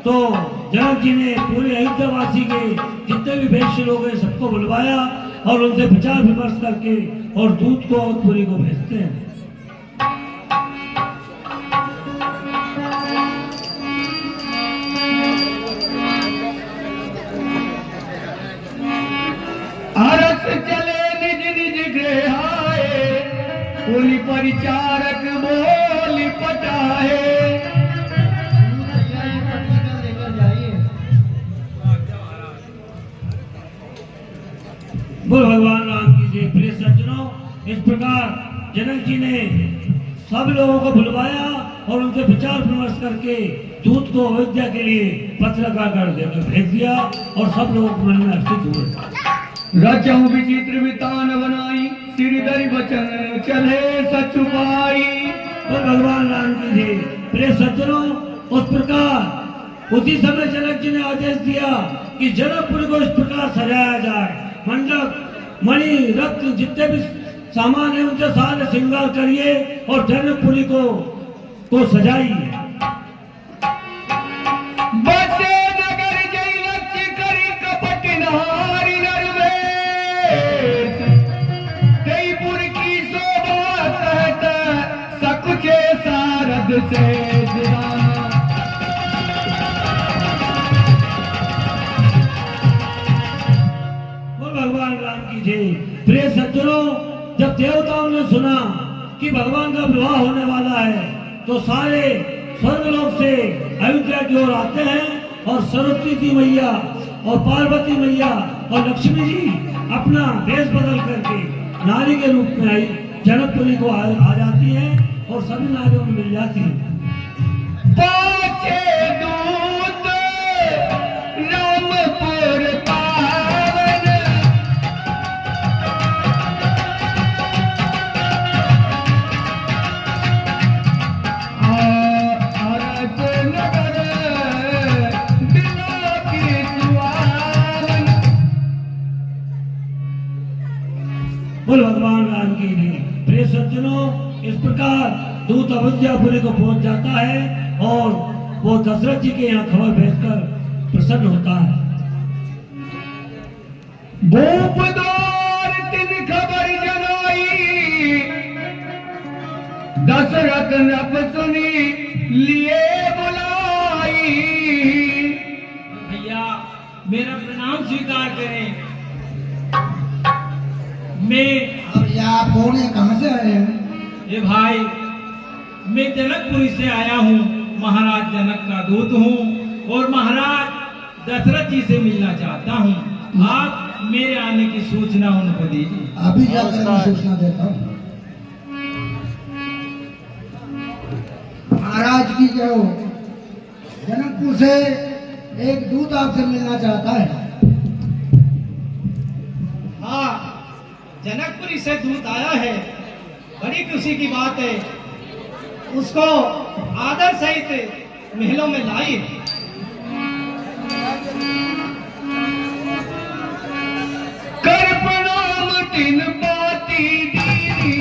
तो जनक जी ने पूरे अयोध्यावासी के जितने भी वैश्य लोग हैं सबको बुलवाया और उनसे विचार विमर्श करके और दूत को अवधपुरी को भेजते हैं। अरस चले निज निज गृह आए, बोली परिचारक बोली पटाए। बोल भगवान राम की जय। प्रिय सज्जनों, इस प्रकार जनक जी ने सब लोगों को बुलवाया और उनसे विचार विमर्श करके दूत को अयोध्या के लिए पत्रकार कर देकर भेज दिया और सब लोग मन में हर्षित हुए। रचहु विचित्र वितान बनाई, सिरधरि वचन चले सच पाई। बोल भगवान राम की जय। प्रिय सज्जनों, उस प्रकार उसी समय जनक जी ने आदेश दिया कि जनकपुर को इस प्रकार सजाया जाए, मंडप मणि रत्न जितने भी सामान है उनसे सारे श्रृंगार करिए और जनकपुरी को सजाइए। बसे नगर जय लक्ष्य करी कपट नारी नरवेश, जयपुर की शोभा कहत सकुचे सारद से दिवाना। भगवान राम की जय। प्रिय सज्जनों, जब देवताओं ने सुना कि भगवान का विवाह होने वाला है तो सारे स्वर्गलोक से अयोध्या की ओर आते हैं और सरस्वती मैया और पार्वती मैया और लक्ष्मी जी अपना वेश बदल करके नारी के रूप में आई जनकपुरी को आ जाती है और सभी नारियों में मिल जाती है। दूत रामपुर बोल भगवान राम की जय। प्रिय सज्जनों, इस प्रकार दूत अयोध्यापुरी को पहुंच जाता है और वो दशरथ जी के यहाँ खबर भेजकर प्रसन्न होता है। भूप द्वार तिन खबर जनाई, दशरथ नप सुनी लिए बुलाई। भैया मेरा प्रणाम स्वीकार करें। मैं आप कौन है, कहाँ से आए हैं? ये भाई मैं जनकपुरी से आया हूँ, महाराज जनक का दूत हूँ और महाराज दशरथ जी से मिलना चाहता हूँ। आप मेरे आने की सूचना उनको दीजिए। अभी जाकर मैं सूचना देता हूँ। महाराज की जय हो। जनकपुर से एक दूत आपसे मिलना चाहता है। हाँ, जनकपुरी से दूत आया है, बड़ी खुशी की बात है। उसको आदर सहित महलों में लाई। कर प्रणाम तिन पाती दीदी,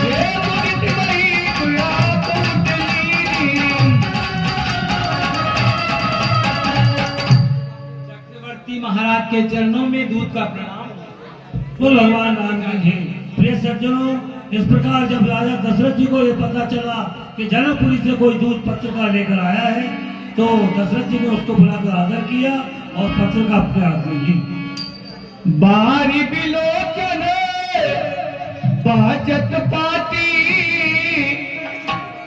ये मुदित मही पुरा पुतली। चक्रवर्ती महाराज के चरणों में दूत का प्रणाम। बोल भगवान राम की जय। प्रिय सज्जनों, इस प्रकार जब राजा दशरथ जी को ये पता चला कि जनकपुरी से कोई दूत पत्रकार लेकर आया है तो दशरथ जी ने उसको बुलाकर आदर किया और पत्र का अपने हाथ में ली। बारी बिलोचन बाजत पाती,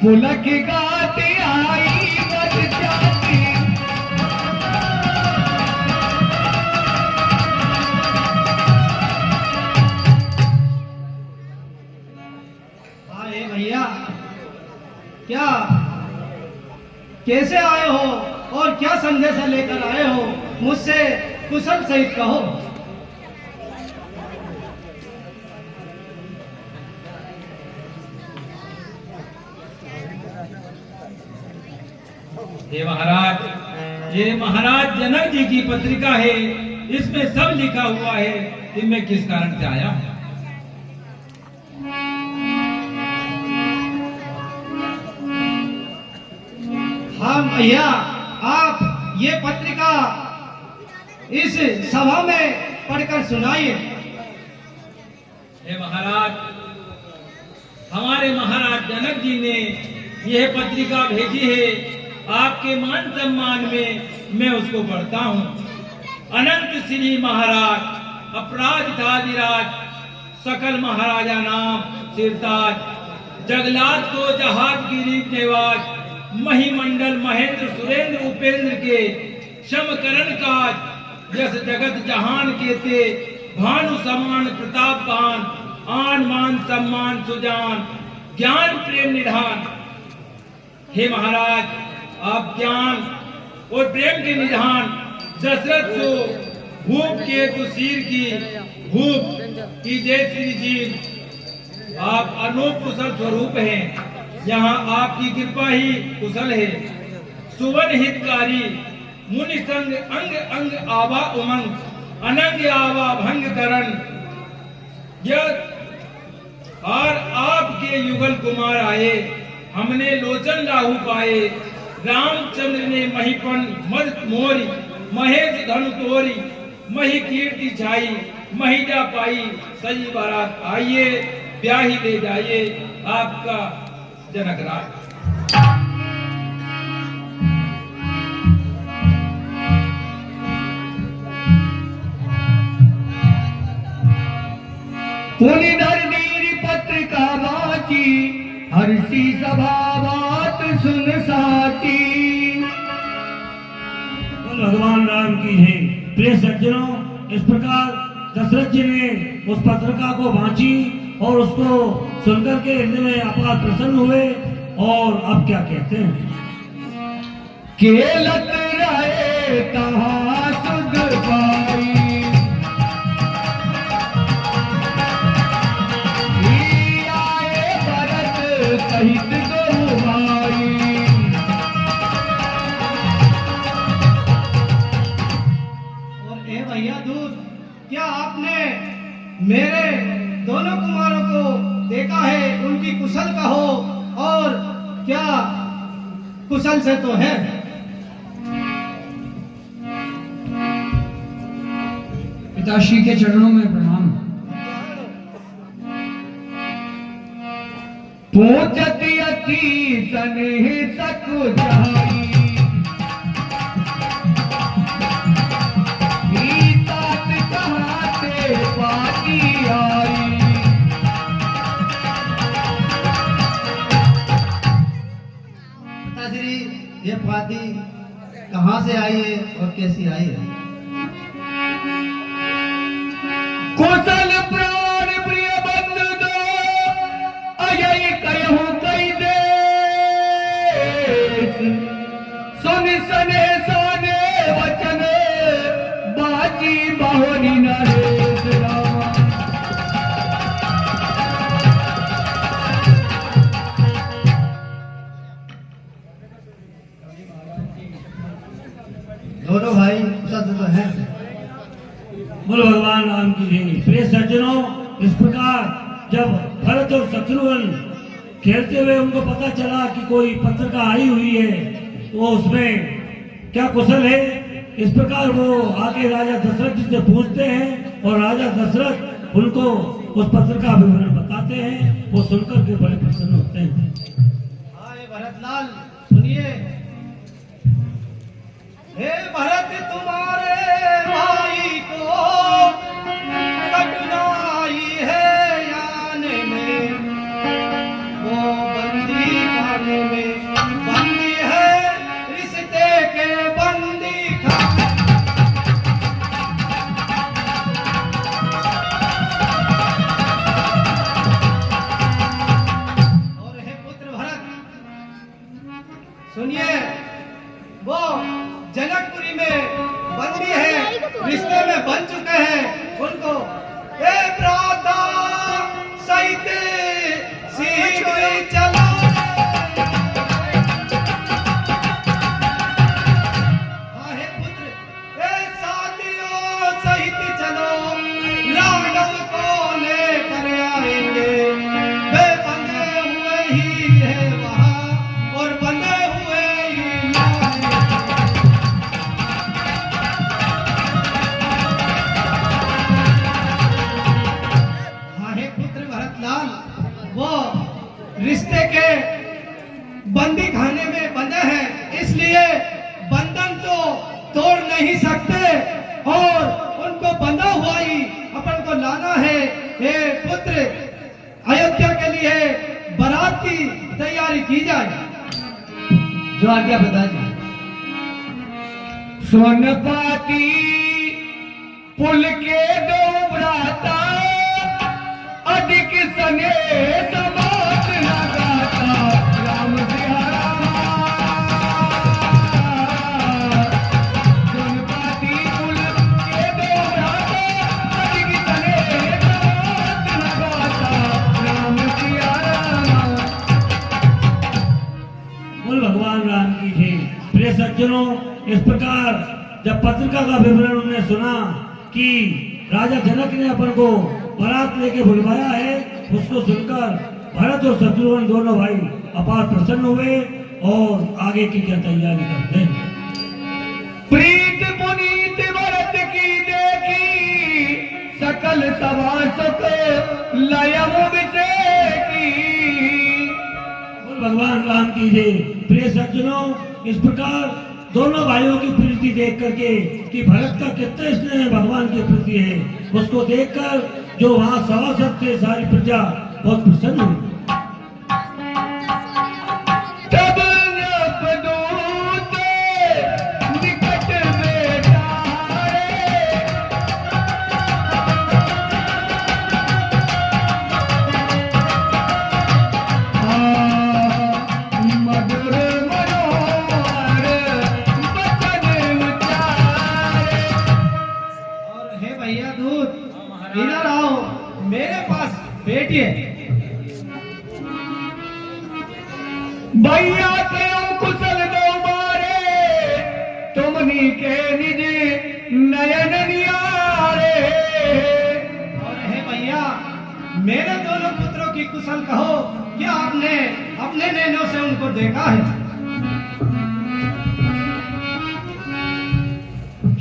पुलक गाती आई बज जाती। अरे भैया, क्या कैसे आए हो और क्या संदेशा लेकर आए हो, मुझसे कुशल सहित कहो। हे महाराज, ये महाराज जनक जी की पत्रिका है, इसमें सब लिखा हुआ है कि मैं किस कारण से आया हूं। हाँ भैया, आप ये पत्रिका इस सभा में पढ़कर सुनाइए। हे महाराज, हमारे महाराज जनक जी ने यह पत्रिका भेजी है। आपके मान सम्मान में मैं उसको पढ़ता हूँ। अनंत श्री महाराज, अपराजिताधिराज, सकल महाराजा नाम सिरताज, जगलात को जहाज की रीत नेवाज, महिमंडल महेंद्र सुरेंद्र उपेंद्र के समकरण काज, यस जगत जहान के ते भानु समान प्रतापवान, आन मान सम्मान सुजान, ज्ञान प्रेम निधान। हे महाराज, आप ज्ञान और प्रेम के निधान, दशरथ को भूप के तुसीर की भूप की जय श्री जी। आप अनूप कुशल स्वरूप हैं, यहाँ आपकी कृपा ही कुशल है। सुवन हितकारी मुनि संग अंग अंग आवा उमंग, अनंग आवा भंग करण। और आपके युगल कुमार आए, हमने लोचन राहु पाए। रामचंद्र ने महिपन मद मोरी, महेश धनु तोरी, मही कीर्ति छाई, महिजा पाई। सही बारात आइए, ब्याही ले जाइए आपका जनक राज। पुनिधर दीर पत्रिका वाची, हर्षी सभा बात सुन साची। भगवान राम की है। प्रिय सज्जनों, इस प्रकार दशरथ जी ने उस पत्रिका को वांची और उसको सुनकर के हृदय में अपार प्रसन्न हुए। और अब क्या कहते हैं? केलत रहे कहाँ सुध पाई, आए भरत सहित दो भाई। और ए भैया दूत, क्या आपने मेरे दोनों कुमारों को देखा है? उनकी कुशल कहो, और क्या कुशल से तो है। पिताश्री के चरणों में प्रणाम। पूजति अति सनेह सक जाई, तात कहाँ से पाती आई। पिताश्री, ये पाती कहाँ से आई है और कैसी आई है? कुशल प्राण प्रिय बंधु दो, अजय कहूँ कई दे। सुन सने साने वचन, बाजी बाहोरी नरेश रामा। दोनों भाई कुशल से तो है। बोलो भगवान राम की जय। प्रिय सज्जनों, इस प्रकार जब भरत और शत्रुघ्न खेलते हुए उनको पता चला कि कोई पत्रिका आई हुई है, तो उसमें क्या कुशल है, इस प्रकार वो आगे राजा दशरथ जी से पूछते हैं और राजा दशरथ उनको उस पत्रिका का विवरण बताते हैं। वो सुनकर के बड़े प्रसन्न होते हैं। हाय भरतलाल, सुनिए। हे भरत, तुम्हारे भाई को कठिनाई है आने में, वो बंदी खाने में बंदी है, रिश्ते के बंदी खाने। और हे पुत्र भरत, सुनिए, वो जनकपुरी में बंदी है, रिश्ते में बन चुके हैं। उनको ए प्राता सहित शीघ्र चलो। हाँ हे पुत्र, ए साथियों सहित चलो, राघव को लेकर आएंगे। वे बंधे हुए ही है वहाँ, और बंधे हुए ही बंदी खाने में बंधे हैं, इसलिए बंधन तो तोड़ नहीं सकते और उनको बंधा हुआ ही अपन को लाना है। ये पुत्र अयोध्या के लिए बारात की तैयारी की जाए। जो आज्ञा पिताजी। सोनपाती पुल के दो भ्राता अधिक सने समात लगाता राम बिहारा। सोनपाती पुल के दो भ्राता अधिक सने समात लगाता राम बिहारा। बोल भगवान राम की जय। प्रिय सज्जनों, इस प्रकार जब पत्रिका का विवरण उन्होंने सुना कि राजा जनक ने अपन को बारात लेके बुलवाया है, उसको सुनकर भरत और शत्रुघ्न दोनों भाई अपार प्रसन्न हुए और आगे की क्या तैयारी करते हैं। प्रीत पुनीत भरत की देखी सकल सभासक लयम विषेकी। भगवान राम की जय। प्रिय सज्जनों, इस प्रकार दोनों भाइयों की प्रीति देख करके कि भरत का कितना स्नेह भगवान के प्रति है, उसको देखकर जो वहाँ सभासद थे सारी प्रजा बहुत प्रसन्न हुई। तब नवदूत निकट बैठाए, मधुर मनोहर बचन उचारे। और हे भैया दूत, इधर आओ, मेरे पास बैठिए। भैया के कुशल दो बारे तुमनी के निज नयन नियारे। और हे भैया, मेरे दोनों पुत्रों की कुशल कहो, क्या आपने अपने नैनों से उनको देखा है?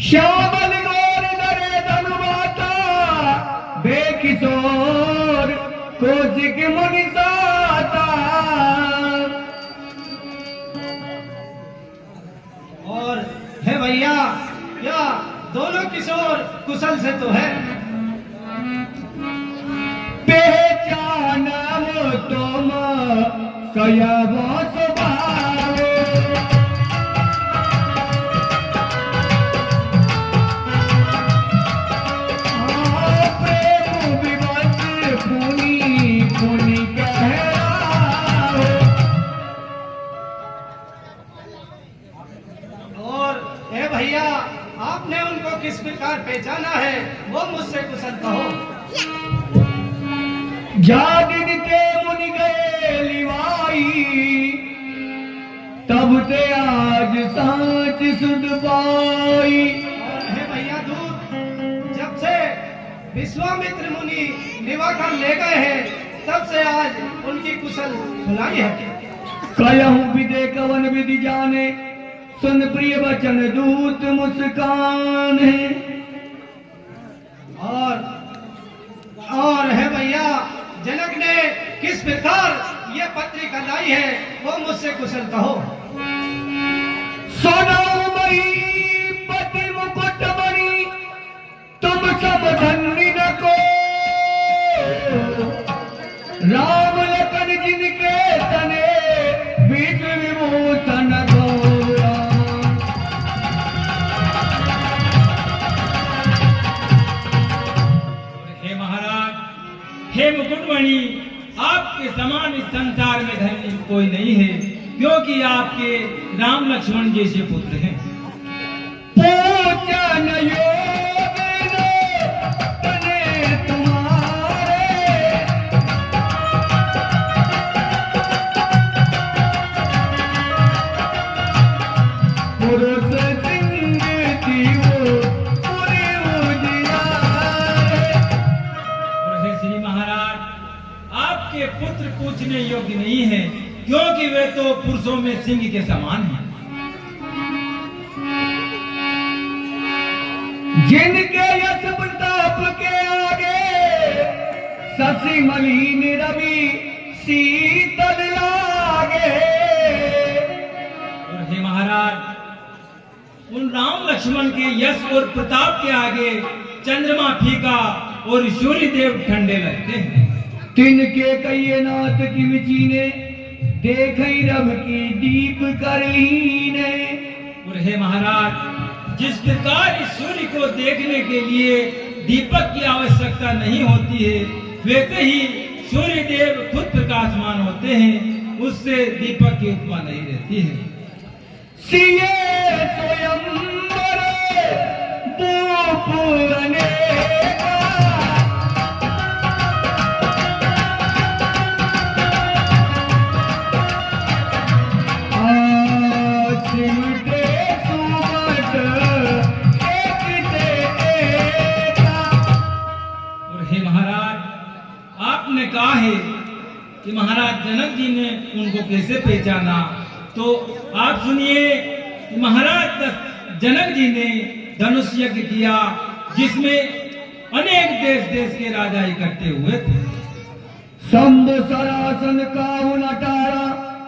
श्यामल गौर दरे धनुवाता बेकिशोर कौशिक मुनि साता। और हे भैया, क्या दोनों किशोर कुशल से तो है? पहचान तुम कयबो स्वभावे। प्रेम विवश पुनि पुनि कहरावे। और हे भैया, आपने उनको किस प्रकार पहचाना है, वो मुझसे कुशल कहो। जादिन के मुनि गए लिवाई तब ते आज सांच सुध पाई। और हे भैया दूत, जब से विश्वामित्र मुनि लिवा कर ले गए हैं, तब से आज उनकी कुशल सुनाई है। कहूँ विदे कवन विधि जाने सुन प्रिय वचन दूत मुस्कान है। और है भैया, जनक ने किस प्रकार ये पत्रिका लाई है, वो मुझसे कुशल कहो। सोनाऊ मई पति मुकुट मणि तुम सब धन्य न को। राम लखन जिनके तने बीच विभूषण गौरा। हे महाराज, हे मुकुटमणि, आपके समान इस संसार में धन्य कोई नहीं है, क्योंकि आपके राम लक्ष्मण जैसे पुत्र हैं। पूजन योग तने तुम्हारे पुरुष सिंह जीवो पूरे उजियारे। और हे श्री महाराज, आपके पुत्र पूछने योग्य नहीं है, क्योंकि वे तो पुरुषों में सिंह के समान हैं। जिनके यश प्रताप के आगे शशि मलिन रवि शीतल लागे। लक्ष्मण के यश और प्रताप के आगे चंद्रमा फीका और सूर्य देव ठंडे लगते हैं। तिनके कहिए नाथ की विचीने देखई रब की दीप कर लीने। और हे महाराज, जिस प्रकार इस सूर्य को देखने के लिए दीपक की आवश्यकता नहीं होती है, वैसे ही सूर्य देव खुद प्रकाशमान होते हैं, उससे दीपक की उपमा नहीं रहती है। सिए स्वयंवर पूरने आपने कहा है कि महाराज जनक जी ने उनको कैसे पहचाना, तो आप सुनिए कि महाराज जनक जी ने धनुष यज्ञ किया, जिसमें अनेक देश देश के राजा इकट्ठे हुए थे। शंभु सरासन काउन अटारा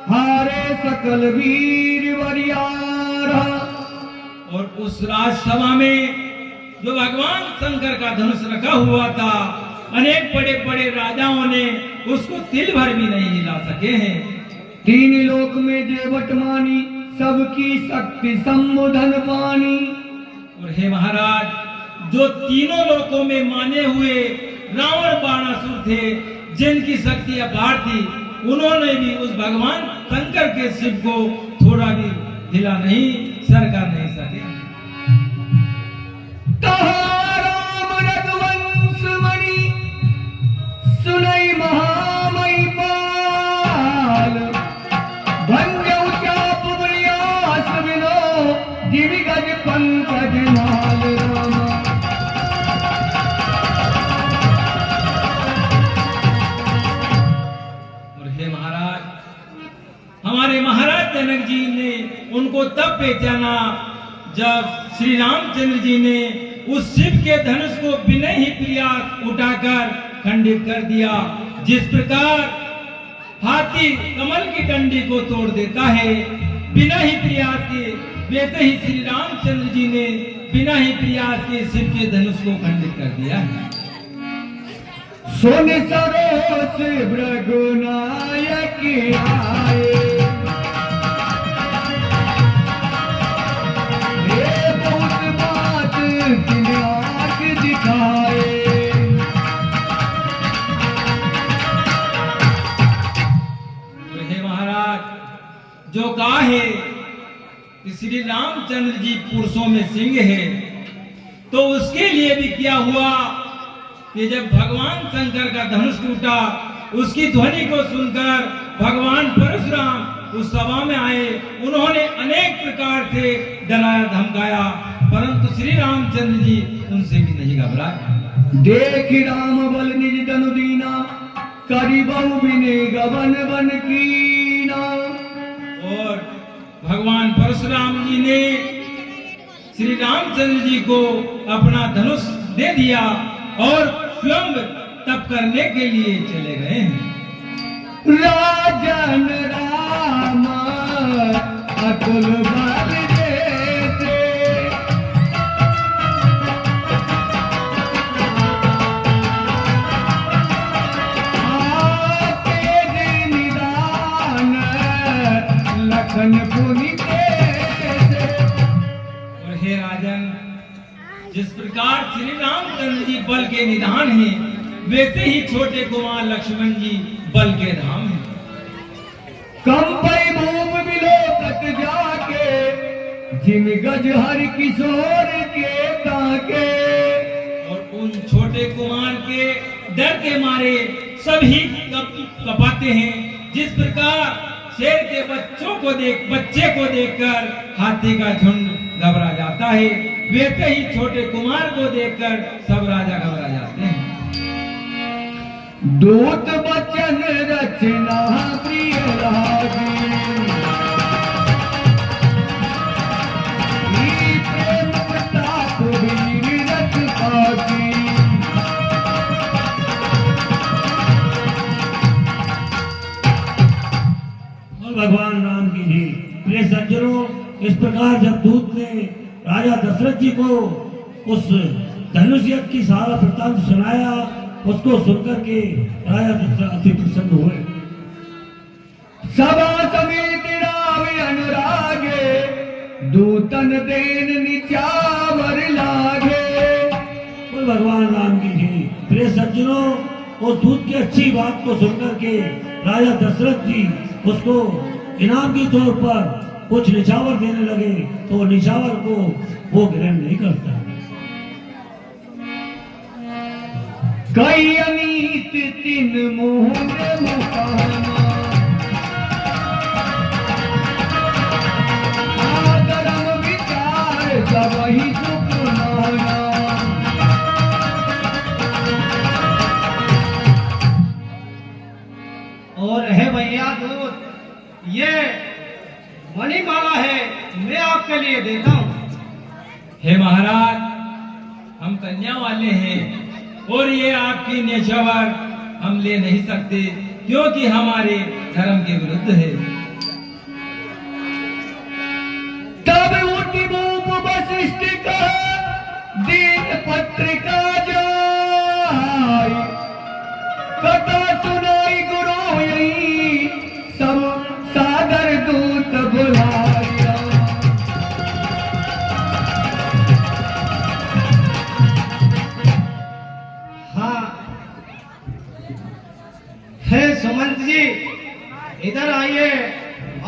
हारे सकल वीर वरियारा। और उस राजसभा में जो भगवान शंकर का धनुष रखा हुआ था, अनेक बड़े बड़े राजाओं ने उसको तिल भर भी नहीं हिला सके हैं। तीन लोक में जेवट मानी सबकी शक्ति संबोधन पानी। और हे महाराज, जो तीनों लोकों में माने हुए रावण बाणासुर थे, जिनकी शक्ति अपार थी, उन्होंने भी उस भगवान शंकर के शिव को थोड़ा भी हिला नहीं, सर कर नहीं सके। सुनई महामई पाल भंजऊ चाप बलियास बिनो दिवि गज पंकज माल रामा। और हे महाराज, हमारे महाराज जनक जी ने उनको तब पहचाना जब श्री रामचंद्र जी ने उस शिव के धनुष को बिना ही प्रयास उठाकर खंडित कर दिया। जिस प्रकार हाथी कमल की डंडी को तोड़ देता है बिना ही प्रयास के, वैसे ही श्री रामचंद्र जी ने बिना ही प्रयास के शिव के धनुष को खंडित कर दिया है। सुन सरोस भृगुनायक आए, बहुत बात दिमाग दिखाए। जो कहा है कि श्री रामचंद्र जी पुरुषों में सिंह है, तो उसके लिए भी क्या हुआ कि जब भगवान शंकर का धनुष टूटा, उसकी ध्वनि को सुनकर भगवान परशुराम उस सभा में आए। उन्होंने अनेक प्रकार से डराया धमकाया, परंतु श्री रामचंद्र जी उनसे भी नहीं घबराए। देख राम बल निज धनु दीना, करी बहु बिने गबन बन कीना। और भगवान परशुराम जी ने श्री रामचंद्र जी को अपना धनुष दे दिया और स्वयं तप करने के लिए चले गए हैं। राजन राम अतुल बल देते, आके निदान लखन पुनि देते। और हे राजन, जिस प्रकार श्री रामचंद्र जी बल के निधान हैं, वैसे ही छोटे कुमार लक्ष्मण जी बल के धाम हैं। कंपई भूम बिलोकत जाके, जिम गज हर किशोर के ताके। और उन छोटे कुमार के डर के मारे सभी कपाते हैं। जिस प्रकार शेर के बच्चे को देखकर हाथी का झुंड घबरा जाता है, वैसे ही छोटे कुमार को देखकर सब राजा घबरा जाते हैं। दूत बचन रचना प्रिय लागे, प्रेम प्रताप वीर रथ पागी। भगवान राम की जी। प्रिय सज्जनों, इस प्रकार जब दूत ने राजा दशरथ जी को उस धनुष यज्ञ की सारा वृत्तांत सुनाया। उसको सुनकर के राजा दशरथ अति प्रसन्न हुए। सभा समेत राम अनुरागे, दूतन देन निचावर लागे। बोल भगवान राम की जय। प्रिय सज्जनों, उस दूत की अच्छी बात को सुनकर के राजा दशरथ जी उसको इनाम के तौर पर कुछ निछावर देने लगे, तो निछावर को वो ग्रहण नहीं करता। कई अनीत तिन मुँह मुकाना, आदरम विचार सब ही सुख माना। और है भैया दूत, ये मणिमाला है, मैं आपके लिए देता हूँ। हे महाराज, हम कन्या वाले हैं और ये आपकी न्यौछावर हम ले नहीं सकते, क्योंकि हमारे धर्म के विरुद्ध है। तब उठी मूप वशिष्ठ का दीन पत्रिका जाई, कथा सुनाई गुरु यही सब सादर दूत बुलाया। हाँ, है सुमंत जी, इधर आइए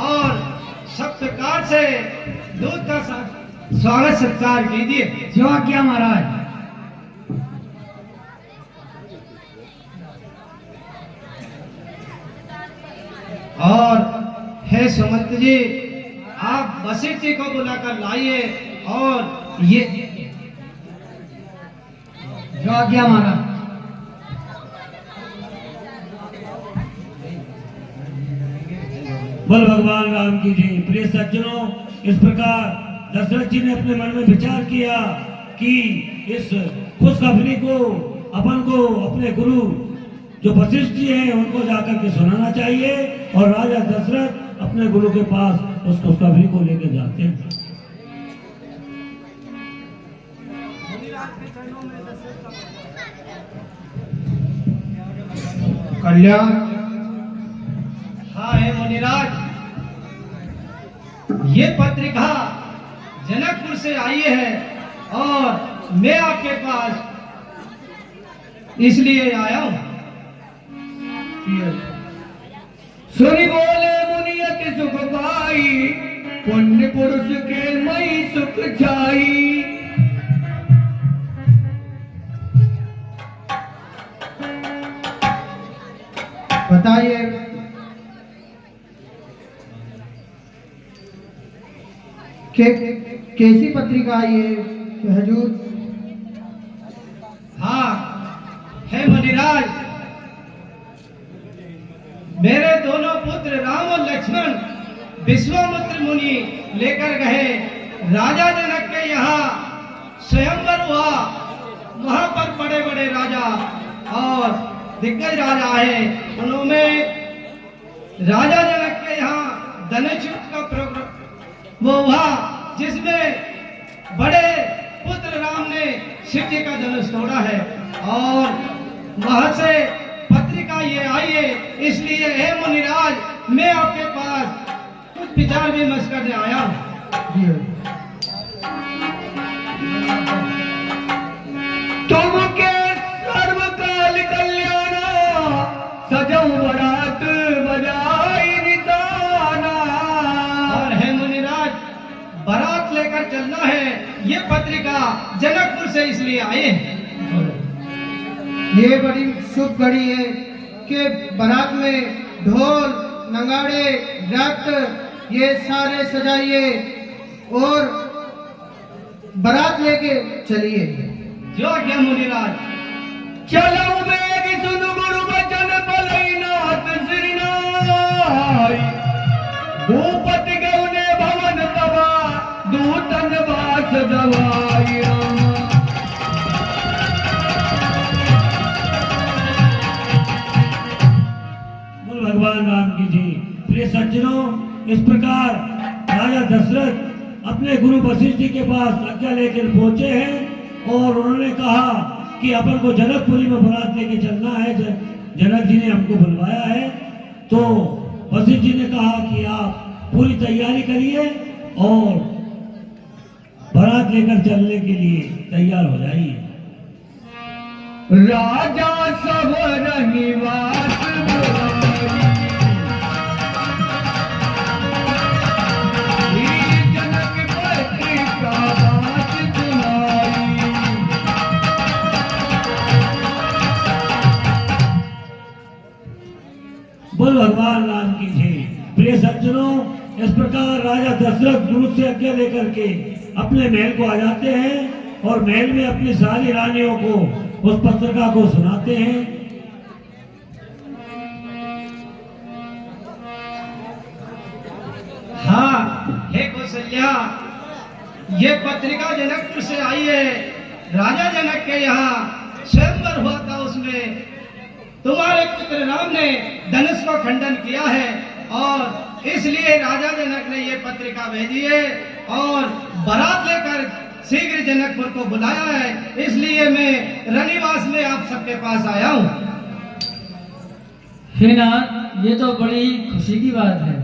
और सत्कार से दूत का स्वागत सत्कार कीजिए। जो आज्ञा महाराज। और हे सुमंत जी, आप वशिष्ठ जी को बुलाकर लाइए और ये जो आज्ञा महाराज। बोल भगवान राम की जय। प्रिय सज्जनों, इस प्रकार दशरथ जी ने अपने मन में विचार किया कि इस खुशखबरी को अपन को अपने गुरु जो वशिष्ठ जी हैं उनको जाकर के सुनाना चाहिए। और राजा दशरथ अपने गुरु के पास उस खुशखबरी को लेकर जाते हैं। कल्याण। हाँ है मुनिराज, ये पत्रिका जनकपुर से आई है और मैं आपके पास इसलिए आया हूं। सुनि बोले मुनियत सुख पाई, पुण्य पुरुष के मई सुख छाई। बताइए, कैसी पत्रिका आई है हजूर? हाँ है मुनिराज, मेरे दोनों पुत्र राम और लक्ष्मण विश्वामित्र मुनि लेकर गए। राजा जनक के यहाँ स्वयंवर हुआ, वहां पर बड़े बड़े राजा और दिग्गज राजा है। उन्होंने राजा जनक के यहाँ धनुष युद्ध का प्रोग्राम वो हुआ, जिसमें बड़े पुत्र राम ने शिव जी का धनुष तोड़ा है। और वहां से पत्रिका ये आई है, इसलिए हे मुनिराज, मैं आपके पास कुछ विचार विमर्श करने आया हूँ। तुमके सर्वकाल कल्याणा, सजऊ बरात बजाई निशाना। और है मुनिराज, बारात लेकर चलना है। ये पत्रिका जनकपुर से इसलिए आई है। ये बड़ी शुभ घड़ी है कि बारात में ढोल नगाड़े रक्त ये सारे सजाइए और बारात लेके चलिए। जो आज्ञा मुनिराज। चलो बेग सुन गुरु वचन बलैनाथ श्रीनाय, भूपति गौने भवन तबा दूतन वास दवाई। भगवान राम की जय। प्रिय सज्जनों, इस प्रकार राजा दशरथ अपने गुरु वशिष्ठ जी के पास आज्ञा लेकर पहुंचे हैं और उन्होंने कहा कि अपन को जनकपुरी में बारात लेके चलना है, जनक जी ने हमको बुलवाया है। तो वशिष्ठ जी ने कहा कि आप पूरी तैयारी करिए और बारात लेकर चलने के लिए तैयार हो जाइए। राजा सब रनिवास बोल भगवान राम की जय। प्रिय सज्जनों, इस प्रकार राजा दशरथ गुरु से आज्ञा लेकर के अपने महल को आ जाते हैं और महल में अपनी सारी रानियों को उस पत्रिका को सुनाते हैं। हाँ हे कौशल्या, ये पत्रिका जनकपुर से आई है। राजा जनक के यहाँ स्वयंवर हुआ था, उसमें तुम्हारे पुत्र राम ने धनुष को खंडन किया है और इसलिए राजा जनक ने ये पत्रिका भेजी है और बारात लेकर शीघ्र जनकपुर को बुलाया है। इसलिए मैं रनिवास में आप सबके पास आया हूँ। हे नाथ, ये तो बड़ी खुशी की बात है।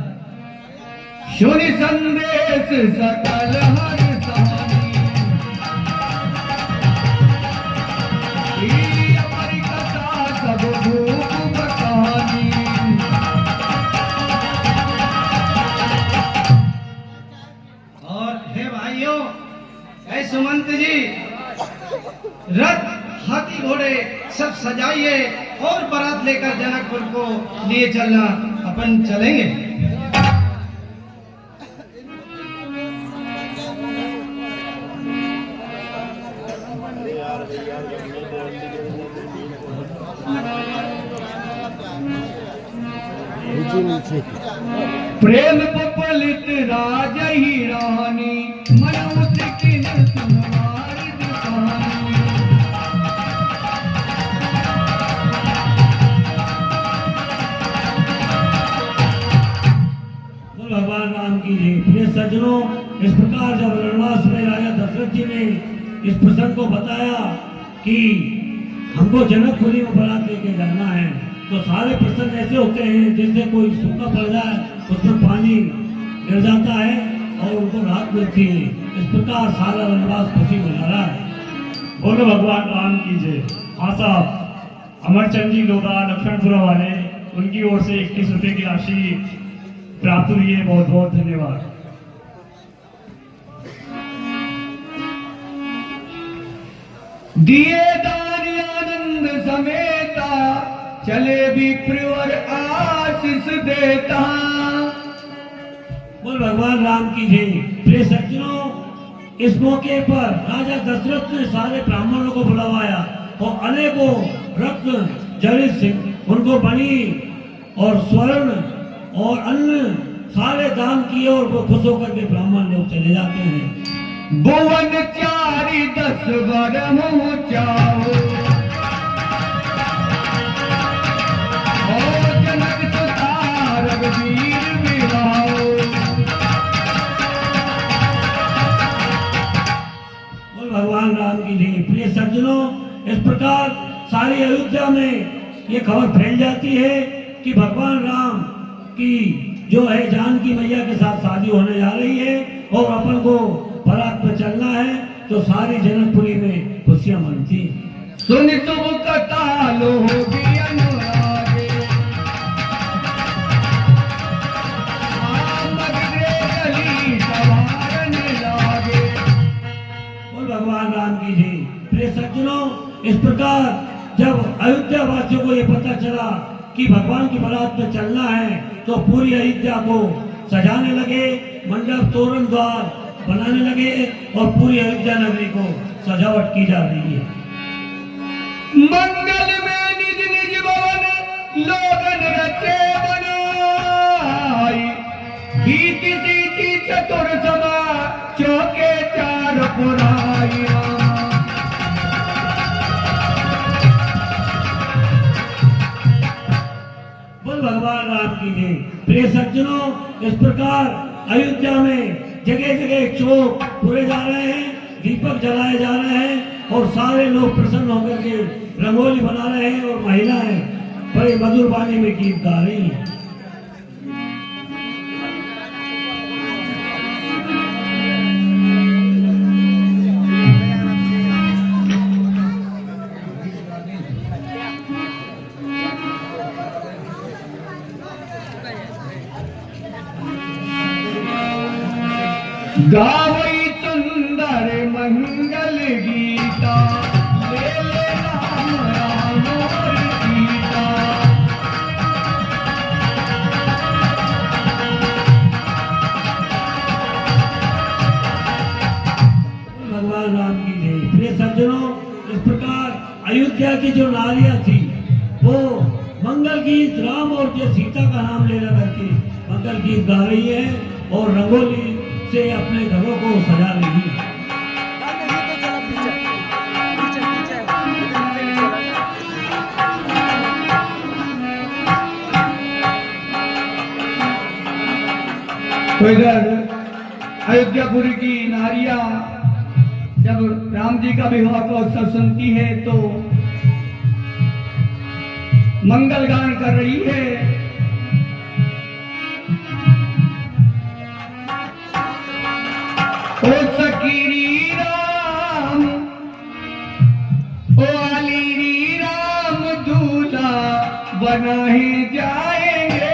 सुनि संदेश सकल हर सानी, हमारी कथा सब भूख बकानी। और हे भाइयों, हे सुमंत जी, रथ हाथी घोड़े सब सजाइए और बारात लेकर जनकपुर को लिए चलना, अपन चलेंगे। प्रेम पपलित राज ही रानी, मनोज की न सुनवार दुकानी। भगवान राम की जय। प्रिय सज्जनों, इस प्रकार जब रणवास में राजा दशरथ जी ने इस प्रसंग को बताया कि हमको जनकपुरी में बारात लेके जाना है, तो सारे प्रसंग ऐसे होते हैं जैसे कोई सूखा पड़ जाए, उसमें पानी गिर जाता है और उनको राहत मिलती है। इस प्रकार सारा रणवास खुशी मना रहा है। बोलो भगवान राम की जय। हाँ साहब, अमरचंद जी लोधा लक्ष्मणपुरा वाले, उनकी ओर से 21 रुपए की राशि प्राप्त हुई है। बहुत बहुत धन्यवाद। दिए दान आनंद समेता, चले भी प्रिवर आशीष देता। बोल भगवान राम की जय। प्रिय सज्जनों, इस मौके पर राजा दशरथ ने सारे ब्राह्मणों को बुलवाया और अनेकों रत्न जड़ित उनको बनी और स्वर्ण और अन्न सारे दान किए और वो खुश होकर के ब्राह्मण लोग चले जाते हैं। भुवन चारि 10 बरहु चाओ, और जनक सुता रघुवीर बिलाओ। बोल भगवान राम की जय। प्रिय सज्जनों, इस प्रकार सारी अयोध्या में ये खबर फैल जाती है कि भगवान राम की जो है जानकी मैया के साथ शादी होने जा रही है और अपन को बारात पे चलना है, तो सारी जनकपुरी में खुशियां मनती। सुन शुभ कथा लोगी अनुरागे, आमद गली सवारन लागे। बोल भगवान राम की जय। प्रिय सज्जनों, इस प्रकार जब अयोध्या वासियों को ये पता चला कि भगवान की बारात में चलना है, तो पूरी अयोध्या को सजाने लगे, मंडप तोरण द्वार बनाने लगे और पूरी अयोध्या नगरी को सजावट की जा रही है। मंगल में निज निज भवन लोगन रचे बनाई, बीती सीती चतुर सभा चौके चार पुराई। बोल भगवान राम की जय। प्रिय सज्जनों, इस प्रकार अयोध्या में जगह जगह चौक पूरे जा रहे हैं, दीपक जलाए जा रहे हैं और सारे लोग प्रसन्न होकर के रंगोली बना रहे हैं और महिलाएं बड़े मधुर वाणी में गीत गा रही हैं। गावई सुंदर मंगल गीता, ले ले राम राम और सीता। भगवान राम की जय। प्रिय सज्जनों, इस प्रकार अयोध्या की जो नारियां थी वो मंगल गीत राम और जय सीता का नाम ले करके मंगल गीत गा रही है और रंगोली से अपने घरों को सजा रही है। तो इधर अयोध्यापुरी की नारियां जब राम जी का विवाह का उत्सव सुनती है तो मंगल गान कर रही है। ओ सकीरी राम, ओ अली राम दूल्हा बनाए जाएंगे,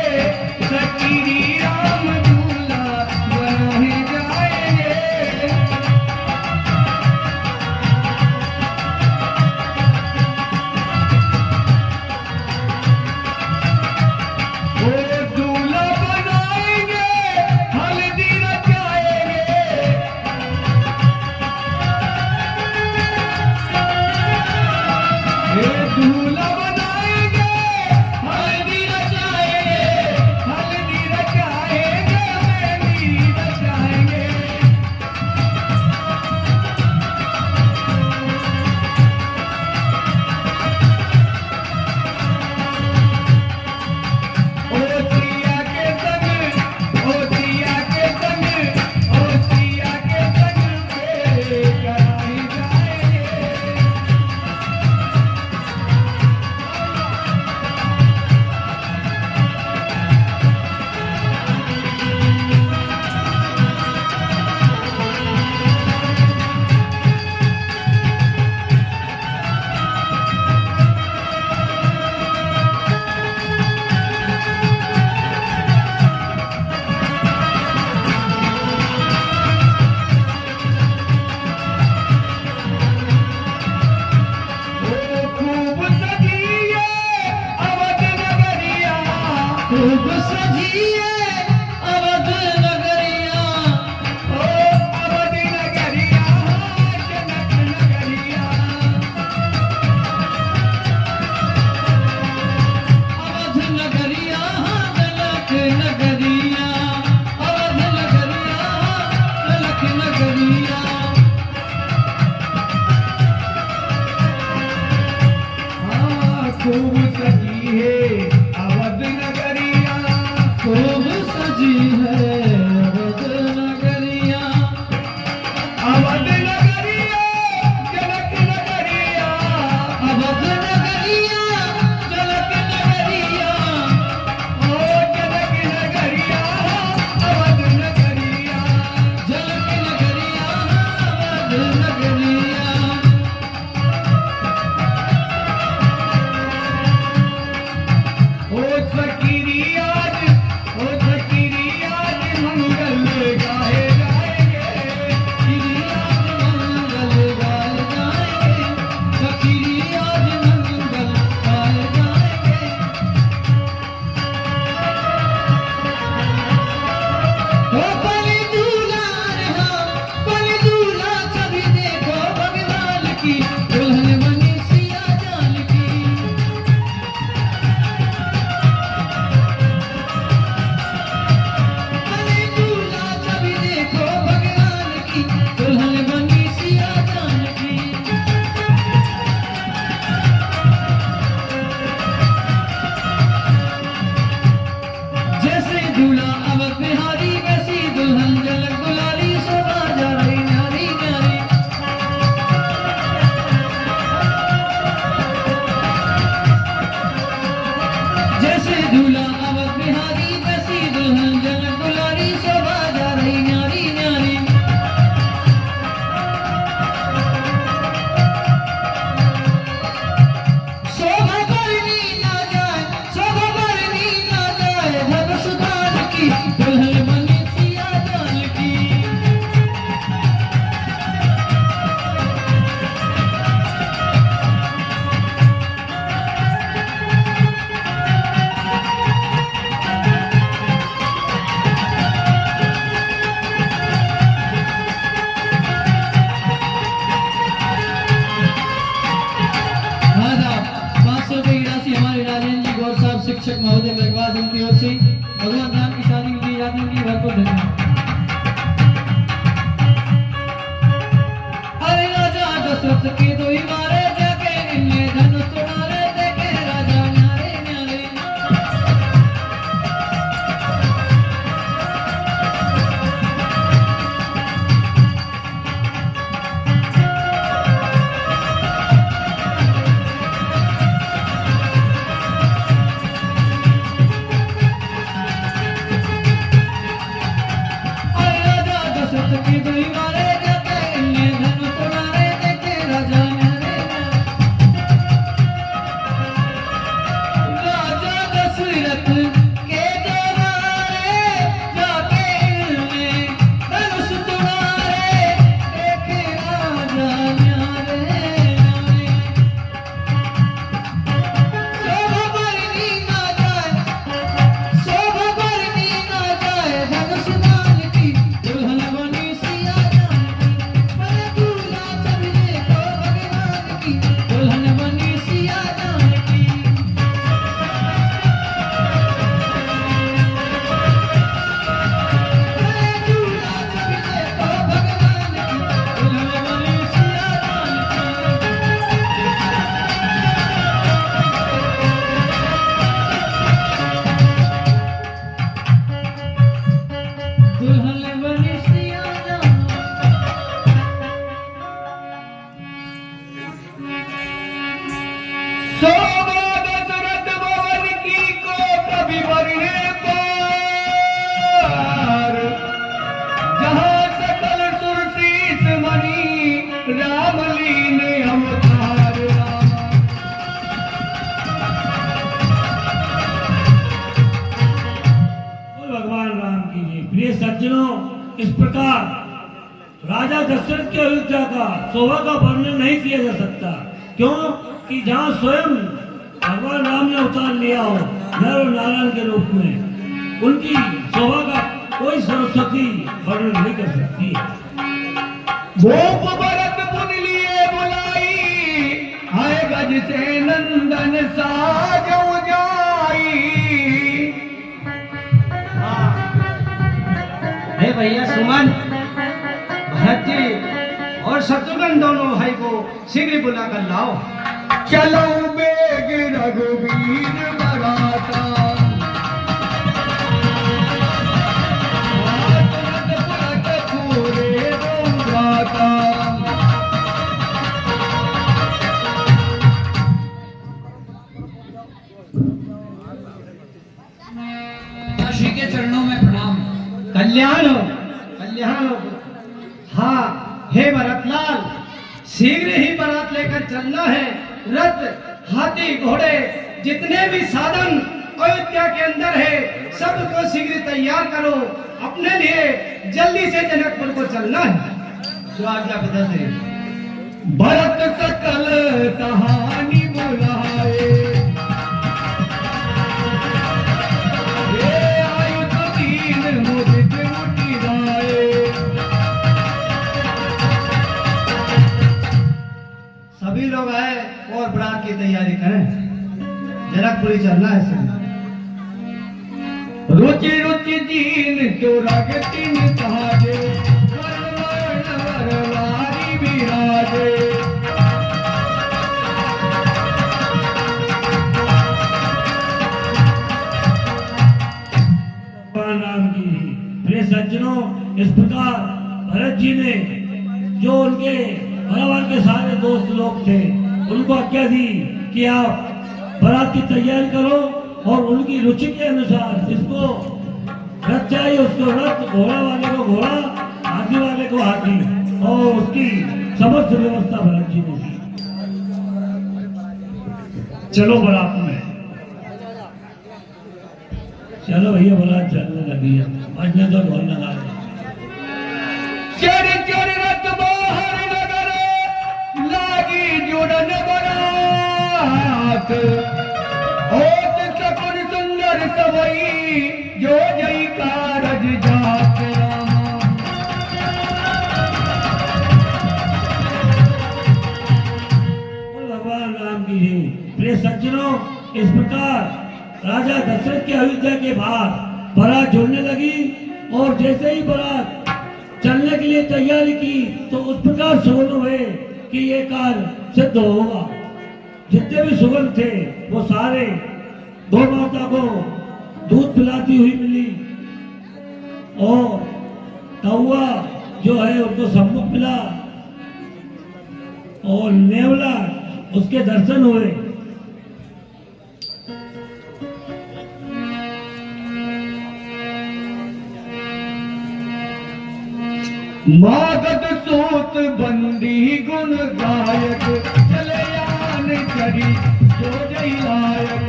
सकीरी राम दूल्हा बनाए जाएंगे। ओ दूल्हा बनाएंगे, हल्दी रचाएंगे, दूल्हा बनाएंगे, हल्दी इस प्रकार राजा दशरथ की अयोध्या का शोभा का वर्णन नहीं किया जा सकता। क्यों कि जहाँ स्वयं भगवान राम ने अवतार लिया हो नर और नारायण के रूप में, उनकी शोभा का कोई सरस्वती वर्णन नहीं कर सकती है। वो भरत पुन लिए बुलाई, आए गज से नंदन साजो जाई। हे भैया सुमन, भरत जी और शत्रुघ्न दोनों भाई को शीघ्र बुला कर लाओ। चलो बेग रघुवीर बराता, पूरे गौराता। श्री के चरणों में प्रणाम। कल्याण हो, कल्याण हो। हाँ हे भरतलाल, शीघ्र ही बारात लेकर चलना है। रथ, हाथी, घोड़े, जितने भी साधन अयोध्या के अंदर है सबको शीघ्र तैयार करो। अपने लिए जल्दी से जनकपुर को चलना है। जो आज्ञा पिताश्री। भरत सकल कहानी बुलाए, ये आयुध दीन मुझ उठी राए। सभी लोग आए और बारात की तैयारी करें। जनकपुरी चलना है सर। रुचि रुचि दीन तो रगतिन साजे, वर्ण वरवारी विराजे। भगवान राम की प्रिय सज्जनों, इस प्रकार भरत जी ने जो उनके भगवान के सारे दोस्त लोग थे उनको आज्ञा दी कि आप बारात की तैयारी करो और उनकी रुचि के अनुसार जिसको रथ चाहिए उसको रथ, घोड़ा वाले को घोड़ा, हाथी वाले को हाथी, और उसकी समस्त व्यवस्था भरत जी ने की। चलो बारात में। चलो भैया बारात चलने लगी है, बजने तो ढोल लगा रहे। चढ़ चढ़ रथ बाहर नगर, लागी जुड़न बरात। होत सकुन सुंदर सवई, जो जई कारज जात रामा। भगवान राम की जय। प्रिय सज्जनों, इस प्रकार राजा दशरथ के अयोध्या के बाहर बारात जुड़ने लगी और जैसे ही बारात चलने के लिए तैयारी की तो उस प्रकार सुगंध हुए कि ये कार्य सिद्ध होगा। जितने भी सुगंध थे वो सारे गौ माता को दूध पिलाती हुई मिली और कौआ जो है उनको सम्मुख मिला और नेवला उसके दर्शन हुए। मागध सूत बंदी गुण गायक, चले यान करी जो जई लायक।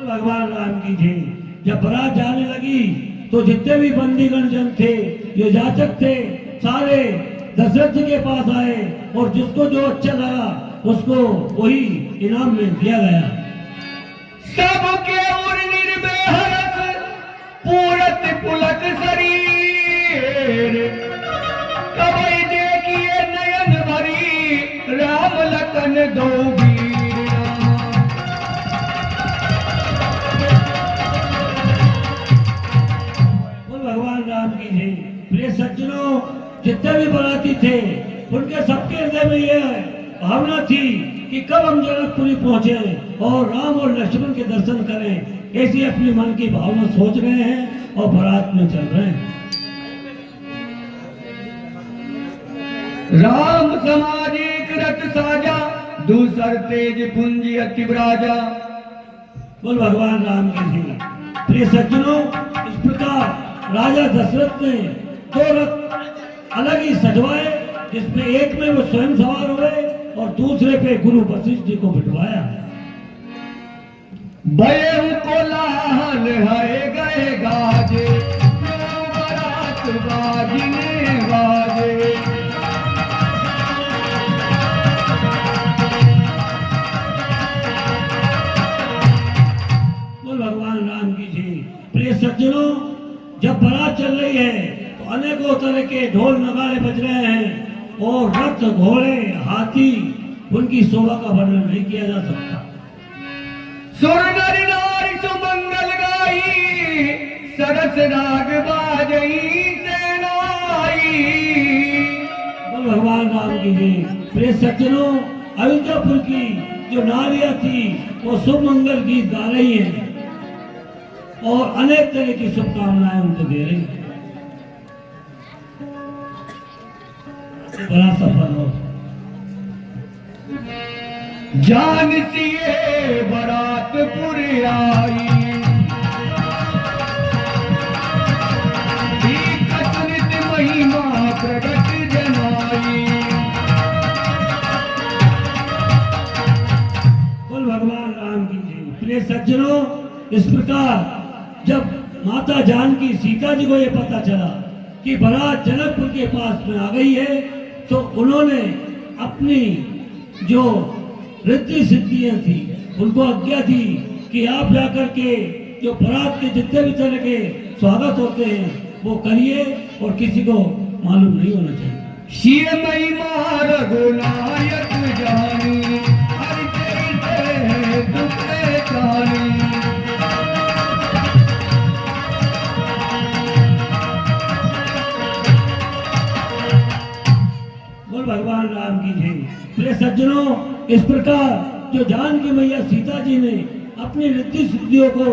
भगवान राम की जय। जब बारात जाने लगी तो जितने भी बंदीगण जन थे, ये जाचक थे, सारे दशरथ जी के पास आए और जिसको जो अच्छा लगा उसको वही इनाम में दिया गया। सबके उर निर्भय हरस, पूरत पुलक शरीर। कबई देखिए नयन भरी, राम लखन दो वीर रामा। बोल भगवान राम की जय। प्रिय सज्जनों, जितने भी बाराती थे उनके सबके हृदय में यह भावना थी कि कब हम जनकपुरी पहुंचे और राम और लक्ष्मण के दर्शन करें। ऐसी अपनी मन की भावना सोच रहे हैं और बारात में चल रहे हैं। राम समाज एक रथ साजा, दूसर तेज पुंजी अति राजा। बोल भगवान राम की जय। प्रिय सज्जनों, इस प्रकार राजा दशरथ ने दो रथ अलग ही सजवाए, जिसमें एक में वो स्वयं सवार हुए और दूसरे पे गुरु वशिष्ठ जी को बिठवाया। बये कोलाहल है गए गाजे, क्यों बारात बाजने बाजे। बोल भगवान राम की जय। प्रिय सज्जनों, जब बारात चल रही है तो अनेकों तरह के ढोल नगाड़े बज रहे हैं और रथ, घोड़े, हाथी, उनकी शोभा का वर्णन नहीं किया जा सकता। सुर नर नारी सुमंगल गाई, सरस राग बाजई सेनाई। बोल भगवान राम की जय। प्रिय सज्जनों, अयोध्यापुर की जो नारियां थी वो सुमंगल गीत गा रही हैं और अनेक तरह की शुभकामनाएं उनको दे रही हैं। बड़ा सफल हो। जान सिए बरातपुर आई, कथनित महिमा प्रगट जनाई। बोल भगवान राम की जय। प्रिय सज्जनों, इस प्रकार जब माता जानकी सीता जी को ये पता चला कि बारात जनकपुर के पास में आ गई है, तो उन्होंने अपनी जो रिद्धि सिद्धियां थी उनको आज्ञा दी कि आप जाकर के जो बारात के जितने भी तरह के स्वागत होते हैं वो करिए और किसी को मालूम नहीं होना चाहिए। शिव महिमा रघुनायक जानी, हर चैते दुख जानी। बोल भगवान राम की जय। प्रिय सज्जनों, इस प्रकार जो जानकी मैया सीता जी ने अपनी रिद्धि सिद्धियों को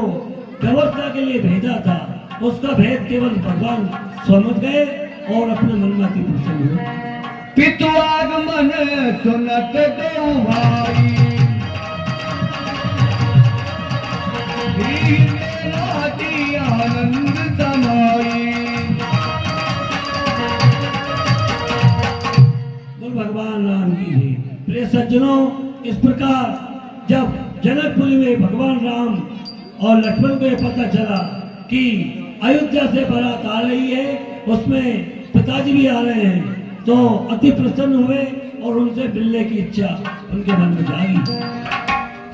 व्यवस्था के लिए भेजा था, उसका भेद केवल भगवान समझ गए और अपने मन में अति प्रसन्न हुए। पितु आगमन सुनत दो भाई, नाती आनंद समाई। बोल भगवान राम की जय। प्रिय सज्जनों, इस प्रकार जब जनकपुरी में भगवान राम और लक्ष्मण को यह पता चला कि अयोध्या से बारात आ रही है, उसमें पिताजी भी आ रहे हैं, तो अति प्रसन्न हुए और उनसे मिलने की इच्छा उनके मन में जागी।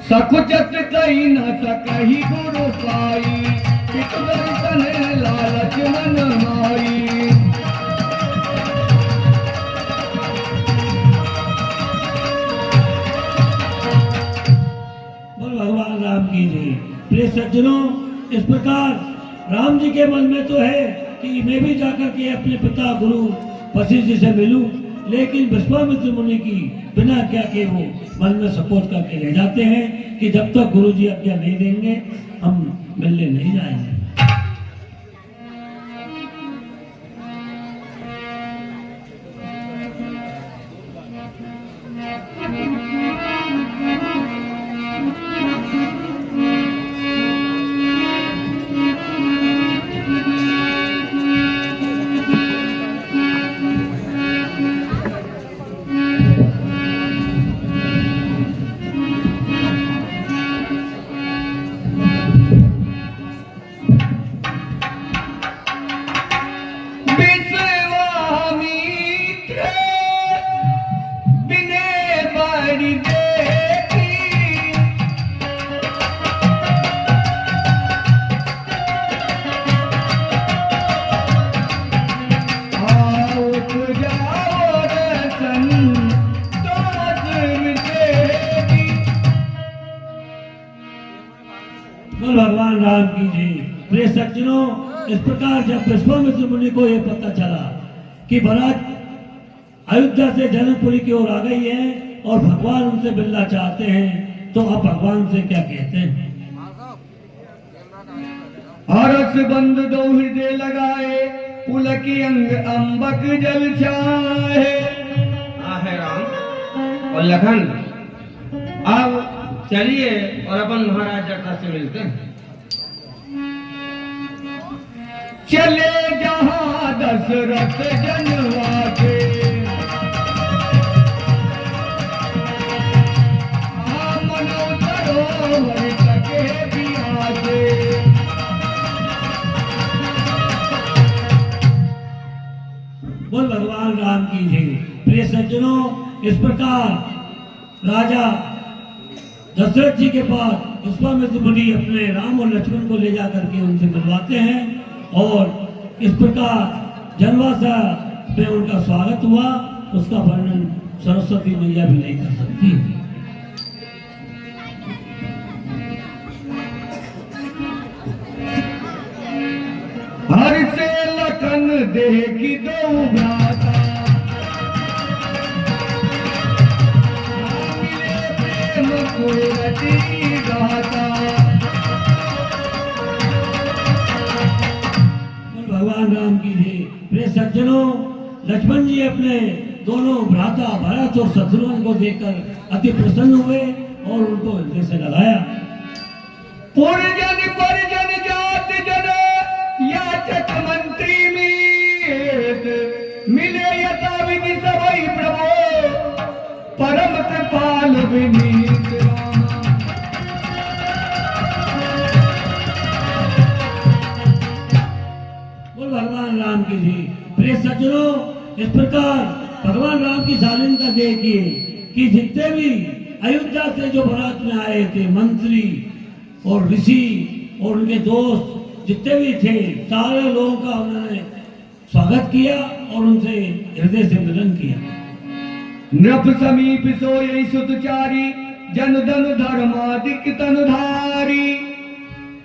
सकुचत कही न सकही गुरु पाई, पितु दर्शन लालच मन माई। बोल भगवान राम की जय। प्रिय सज्जनों, इस प्रकार राम जी के मन में तो है कि मैं भी जाकर के अपने पिता गुरु वशिष्ठ जी से मिलूं, लेकिन विश्वामित्र मुनि की बिना क्या के वो मन में सपोर्ट करके ले जाते हैं कि जब तक गुरु जी आज्ञा नहीं देंगे हम मिलने नहीं जाएंगे। बोल भगवान राम की जय। प्रिय सज्जनों, इस प्रकार जब विश्वामित्र मुनि को यह पता चला कि बारात अयोध्या से जनकपुरी की ओर आ गई है और भगवान उनसे मिलना चाहते हैं, तो अब भगवान से क्या कहते हैं? हरस बंद दो हृदय लगाए, पुलकी अंग अंबक जल छाए। है राम और लखन, अब चलिए और अपन महाराज जटा से मिलते हैं। चले जहां दशरथ जनवा के, मनोधरो तके जाते। बोल भगवान राम की जय। प्रिय सज्जनों, इस प्रकार राजा दशरथ जी के पास विश्वामित्र मुनि अपने राम और लक्ष्मण को ले जा करके उनसे मिलवाते हैं और इस प्रकार जनवासा में उनका स्वागत हुआ। उसका वर्णन सरस्वती मैया भी नहीं कर सकती। हर से लखन देगी दो भ्राता, मिले प्रेम को रटी गाता। भगवान राम की जय। प्रिय सज्जनों, लक्ष्मण जी अपने दोनों भ्राता भरत और शत्रुघ्न को देखकर अति प्रसन्न हुए और उनको हृदय से लगाया। पुरजन परिजन जात जन याचक मंत्री मीत, मिले यथा विधि सबई प्रभो, परम कृपाल विनीत रामा। बोल भगवान राम की जय। प्रिय सज्जनों, इस प्रकार भगवान राम की शालीनता देखिए कि जितने भी अयोध्या से जो बारात में आए थे मंत्री और ऋषि और उनके दोस्त जितने भी थे, सारे लोगों का उन्होंने स्वागत किया और उनसे हृदय से मिलन किया। नृप समीप सोई सुतचारी, जन धन धर्मादिक तनुधारी।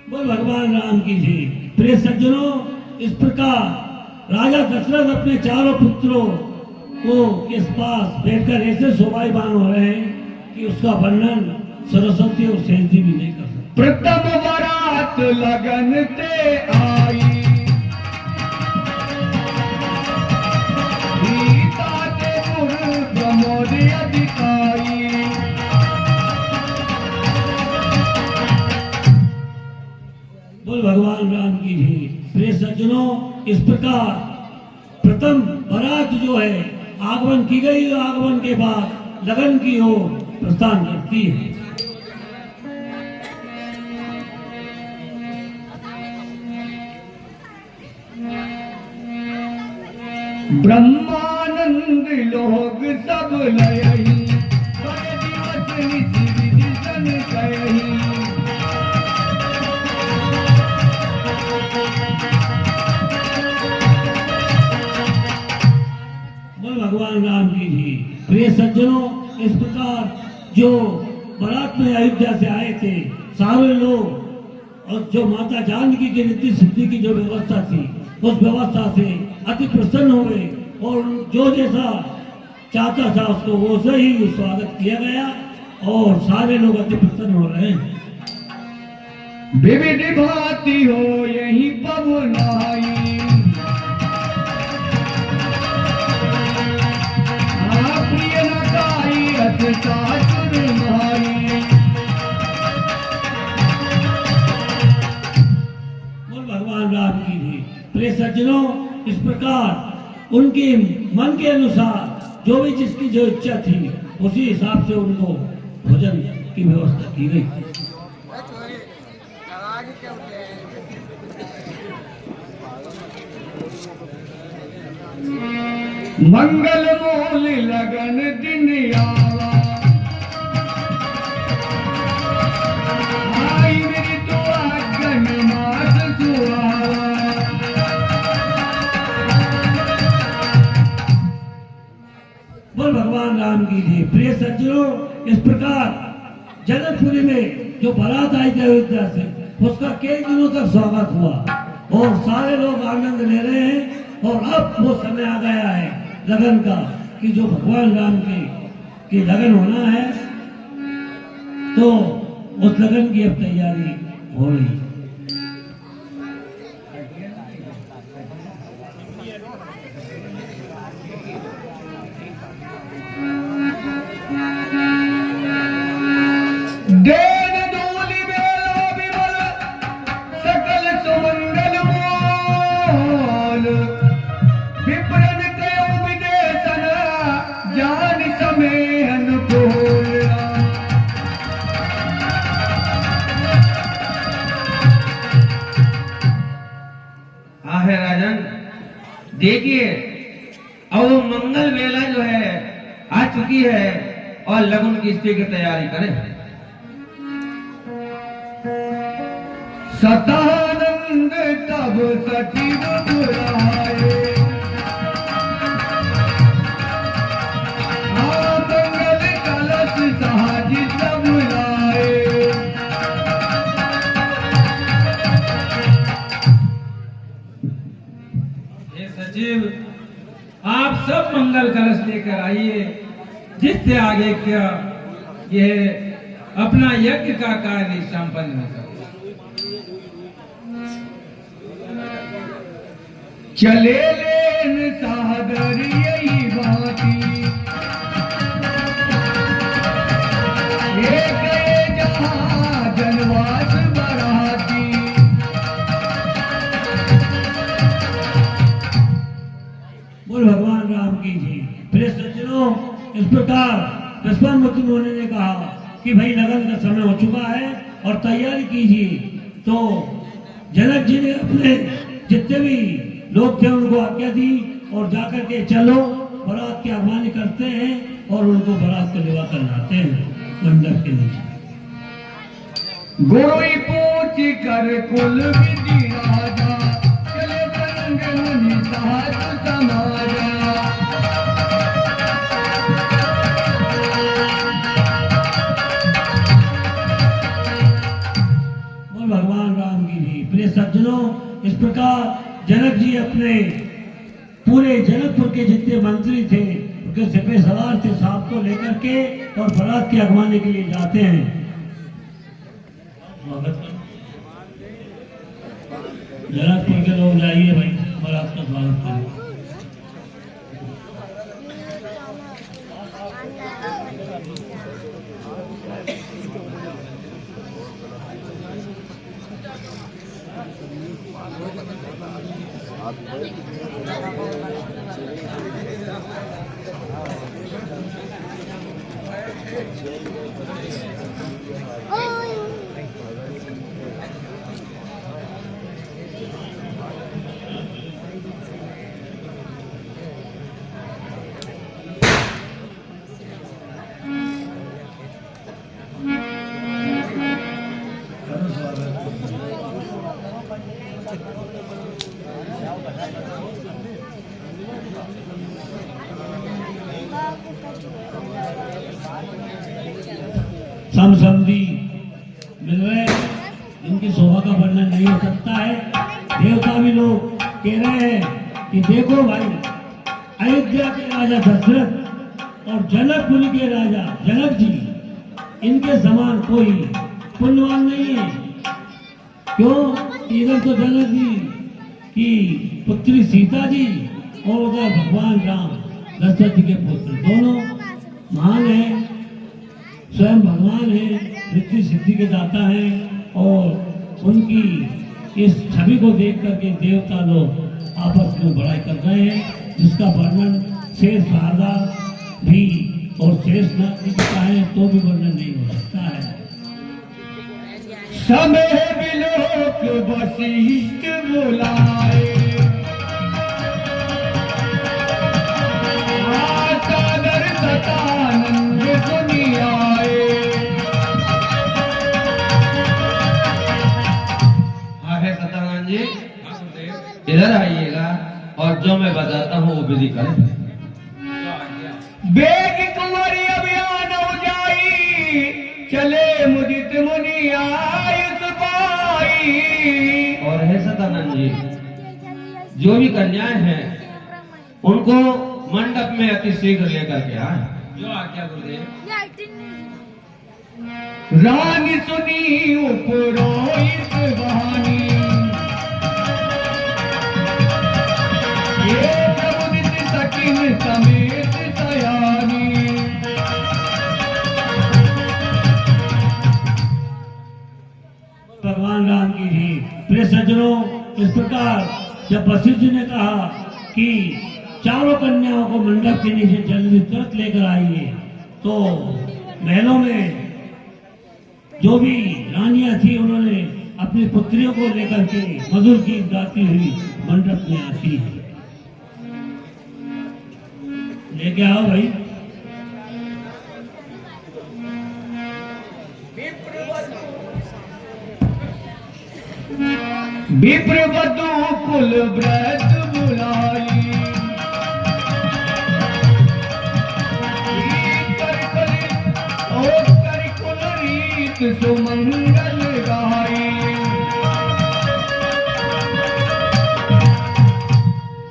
बोल भगवान राम की जय। प्रिय सज्जनों, इस प्रकार राजा दशरथ अपने चारों पुत्रों को के पास बैठकर ऐसे शोभायमान हो रहे हैं कि उसका वर्णन सरस्वती और शेष जी भी नहीं कर सकते। प्रथम बारात लगन ते आई, सीता ते पुर प्रमोद अधिकारी। बोल भगवान राम की जय। प्रिय सज्जनों, इस प्रकार प्रथम बारात जो है आगमन की गई, आगमन के बाद लगन की ओर प्रस्थान करती है। ब्रह्मानंद लोग सब लयही, बड़े दिवस निधि विधि सन कयही। बोल भगवान राम की जी। प्रिय सज्जनों, इस प्रकार जो बारात में अयोध्या से आए थे सारे लोग और जो माता जानकी की रीति सिद्धि की जो व्यवस्था थी उस व्यवस्था से अति प्रसन्न हुए और जो जैसा चाहता था उसको वैसे ही स्वागत किया गया और सारे लोग अति प्रसन्न हो रहे हैं। विविध भांति हो यही पवनाई, प्रिय नकाई अत सासुर माई। बोल भगवान राम की जी। प्रिय सज्जनों, इस प्रकार उनके मन के अनुसार जो भी जिसकी जो इच्छा थी उसी हिसाब से उनको भोजन की व्यवस्था की गई। मंगल मोल लगन दिन आवा, आई मेरी तो आगन मास सुहावा। बोल भगवान राम की जी। प्रिय सज्जनों, इस प्रकार जनकपुरी में जो बारात आई थी अयोध्या से उसका कई दिनों तक स्वागत हुआ और सारे लोग आनंद ले रहे हैं और अब वो समय आ गया है लगन का कि जो भगवान राम की लगन होना है तो उस लगन की अब तैयारी हो रही है। देन धूलि बेला विमल सकल सुमंगल मोल, विप्रन कयो विदेशन जान समेहन बोला। देखिए अब वो मंगल वेला जो है आ चुकी है और लगन की शीघ्र तैयारी करें। सतानंद तब सचिव बुलाए, मंगल कलश सहज सब लाए। हे सचिव, आप सब मंगल कलश लेकर आइए, जिससे आगे क्या यह अपना यज्ञ का कार्य संपन्न हो सके। चले लेन सादर यही बाती, एक जहां जनवास बराती। बोल भगवान राम की जी। प्रिय सज्जनों, इस प्रकार दशमूर्ति मुनि ने कहा कि भाई लगन का समय हो चुका है और तैयारी कीजिए। तो जनक जी ने अपने जितने भी लोग थे उनको आज्ञा दी और जाकर के चलो बारात की अगवानी करते हैं और उनको बारात को लेवा कर लाते हैं मंडप के नीचे। गोई पूछ कर कुल विधि राजा, चले संग मुनि साथ समाजा। बोल भगवान राम की जी। प्रिय सज्जनों, इस प्रकार जनक जी अपने पूरे जनकपुर के जितने मंत्री थे उनके सिपह सलार थे साहब को लेकर के और बारात की अगवानी के लिए जाते हैं। जनकपुर के लोग जाइए भाई, बारात का स्वागत करें। समसमधी मिल रहे हैं, इनकी शोभा का वर्णन नहीं हो सकता है। देवता भी लोग कह रहे हैं कि देखो भाई, अयोध्या के राजा दशरथ और जनकपुर के राजा जनक जी, इनके समान कोई पुण्यवान नहीं है। क्यों? इधर तो जनक जी की पुत्री सीता जी और उधर भगवान राम दशरथ जी के पुत्र, दोनों महान हैं, स्वयं भगवान है, रिद्धि सिद्धि के दाता हैं और उनकी इस छवि को देख करके देवता लोग आपस में बड़ाई कर रहे हैं, जिसका वर्णन शेष शारदा भी और शेष नाथ जी चाहे तो भी वर्णन नहीं हो सकता है। समय विलोक वशिष्ठ बुलाए, सादर सतानंद सुनी आए। हाँ है सतानंद जी, इधर आइएगा और जो मैं बताता हूँ वो विधि करें। बेग कुंवरी अभियान हो जाई, चले मुदित मुनि आयुष पाई। और है सतानंद जी, जो भी कन्याएं हैं उनको मंडप में अति शीघ्र लेकर के आए। जो आज्ञा गुरुदेव। रानी सुनी उपरोहित वाणी, ये प्रमुदित सकिन समेत सयानी। भगवान राम की जी। प्रिय सज्जनों, इस प्रकार जब वशिष्ठ जी ने कहा कि चारों कन्याओं को मंडप के नीचे जल्दी तुरंत लेकर आइए, तो महलों में जो भी रानियां थी उन्होंने अपनी पुत्रियों को लेकर के मधुर गीत गाती हुई मंडप में आती है। लेके आओ भाई। विप्र वधू कुल व्रत बुलाई, कर कुल रीत सुमंगल गाई।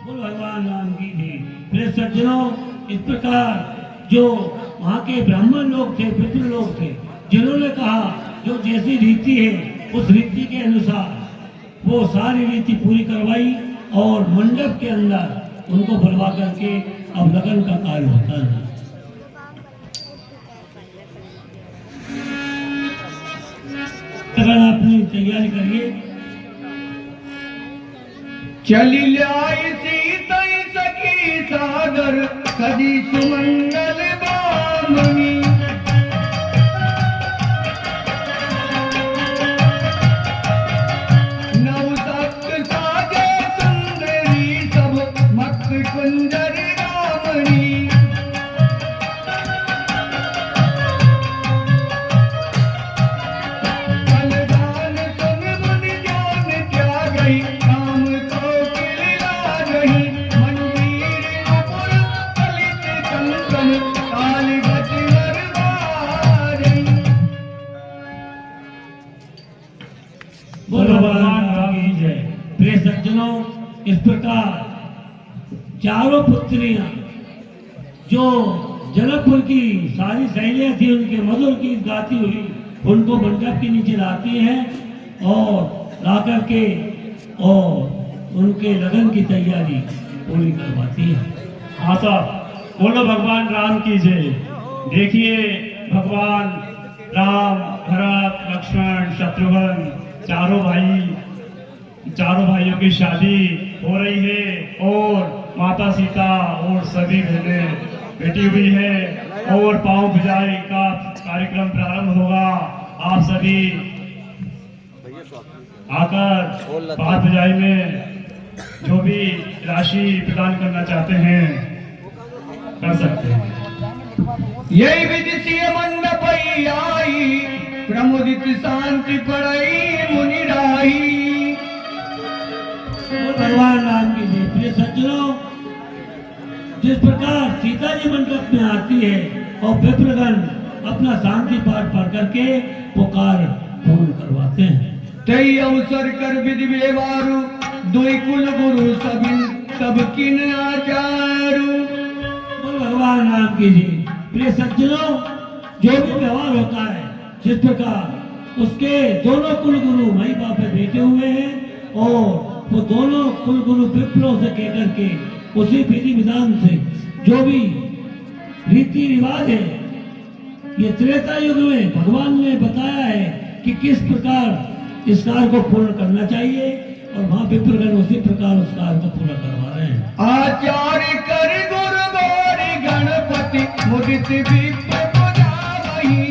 बोल भगवान राम की जय। प्रिय सज्जनों, इस प्रकार जो वहाँ के ब्राह्मण लोग थे, पितृ लोग थे, जिन्होंने कहा जो जैसी रीति है उस रीति के अनुसार वो सारी रीति पूरी करवाई और मंडप के अंदर उनको बुलवा करके अब लगन का कार्य होता है। अगर अपनी तैयारी करिए। चली लाई सीता सखी सागर कदी सुमंगल बामनी। नव तख्त साजे सुंदरी सब मत कुंजर रामनी। बलिदान सुन मुनि जान क्या गई, काम को किला नहीं। मंजीर नुपुर ललित कंकन काल गज नरवारी। बोलो भगवान राम की जय। प्रिय सज्जनों, इस प्रकार चारों पुत्रियां जो जनकपुर की सारी सहेलियां थी उनके मधुर गीत गाती हुई उनको मंडप के नीचे लाती हैं और ला करके और उनके लगन की तैयारी पूरी करवाती है। हाँ साहब, बोलो भगवान राम की जय। देखिए भगवान राम, भरत, लक्ष्मण, शत्रुघ्न चारों भाइयों की शादी हो रही है और माता सीता और सभी बहनें बैठी हुई है और पांव बजाई का कार्यक्रम प्रारंभ होगा। आप सभी आकर पांव बजाई में जो भी राशि प्रदान करना चाहते हैं कर सकते हैं। यही विधि से मंडप आई, प्रमुदित शांति पड़ई मुनि राही। भगवान राम की जय। प्रिय सज्जनों, जिस प्रकार सीता जी मंडप में आती है और विप्रगण अपना शांति पाठ पढ़ करके पुकार पूर्ण करवाते हैं। तई अवसर कर विधि व्यवहारु, दुई कुल गुरु सब किन आचारू। बोल भगवान राम की जय। प्रिय सज्जनों, जो भी व्यवहार होता है, जिस प्रकार उसके दोनों कुल गुरु माई बाप पे बैठे हुए हैं और वो दोनों कुल गुरु विप्रों से कहकर के उसी विधि विधान से जो भी रीति रिवाज है, ये त्रेता युग में भगवान ने बताया है कि किस प्रकार इस कार्य को पूर्ण करना चाहिए और वहाँ विप्रगण उसी प्रकार उस कार्य को पूरा करवा रहे हैं। आचार्य कर गुरु गौरी गणपति मुदित विप्र बजावहि।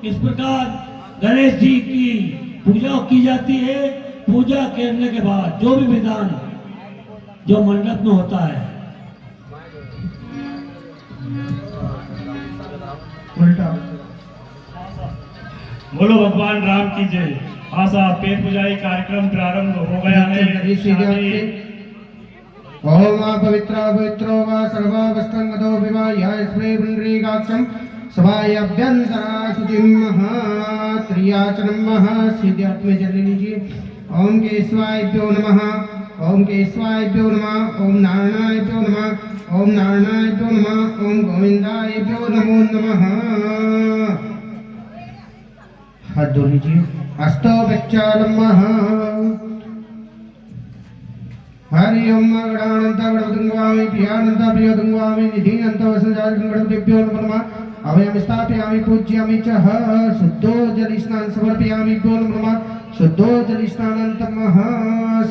इस प्रकार गणेश जी की पूजा की जाती है। पूजा करने के बाद जो भी विधान जो मंडप में होता है, उल्टा बोलो भगवान राम की जय। हाँ साहब, पेट पुजाई कार्यक्रम प्रारंभ हो गया है। ओम पवित्र पवित्रो वा सर्वावस्थंगतो विवाह्य स्प्रे पुंडरीकाक्षं सभायाभ्यंतरा शुचिं महात्रियाचनं महासिद्ध्यात्मे जलिनी जी। ओम केशवायभ्यो नमः, ओम केशवायभ्यो नमः, ओम नारायणायभ्यो नमः, ओम नारायणायभ्यो नमः, ओम गोविंदायभ्यो नमो नमः। हाथ धो लीजिए। हस्तो प्रक्षालमः। हरि ओम गणानंत गणपतिंगवामि प्रियानंत प्रियोदंगवामि निधीनंत वसंजातं गणपतिभ्यो नमः अभयं स्थापयामि पूज्यामि च शुद्धो जलिस्नान समर्पयामि भ्यो नमः शुद्धो जलिस्नानन्तमः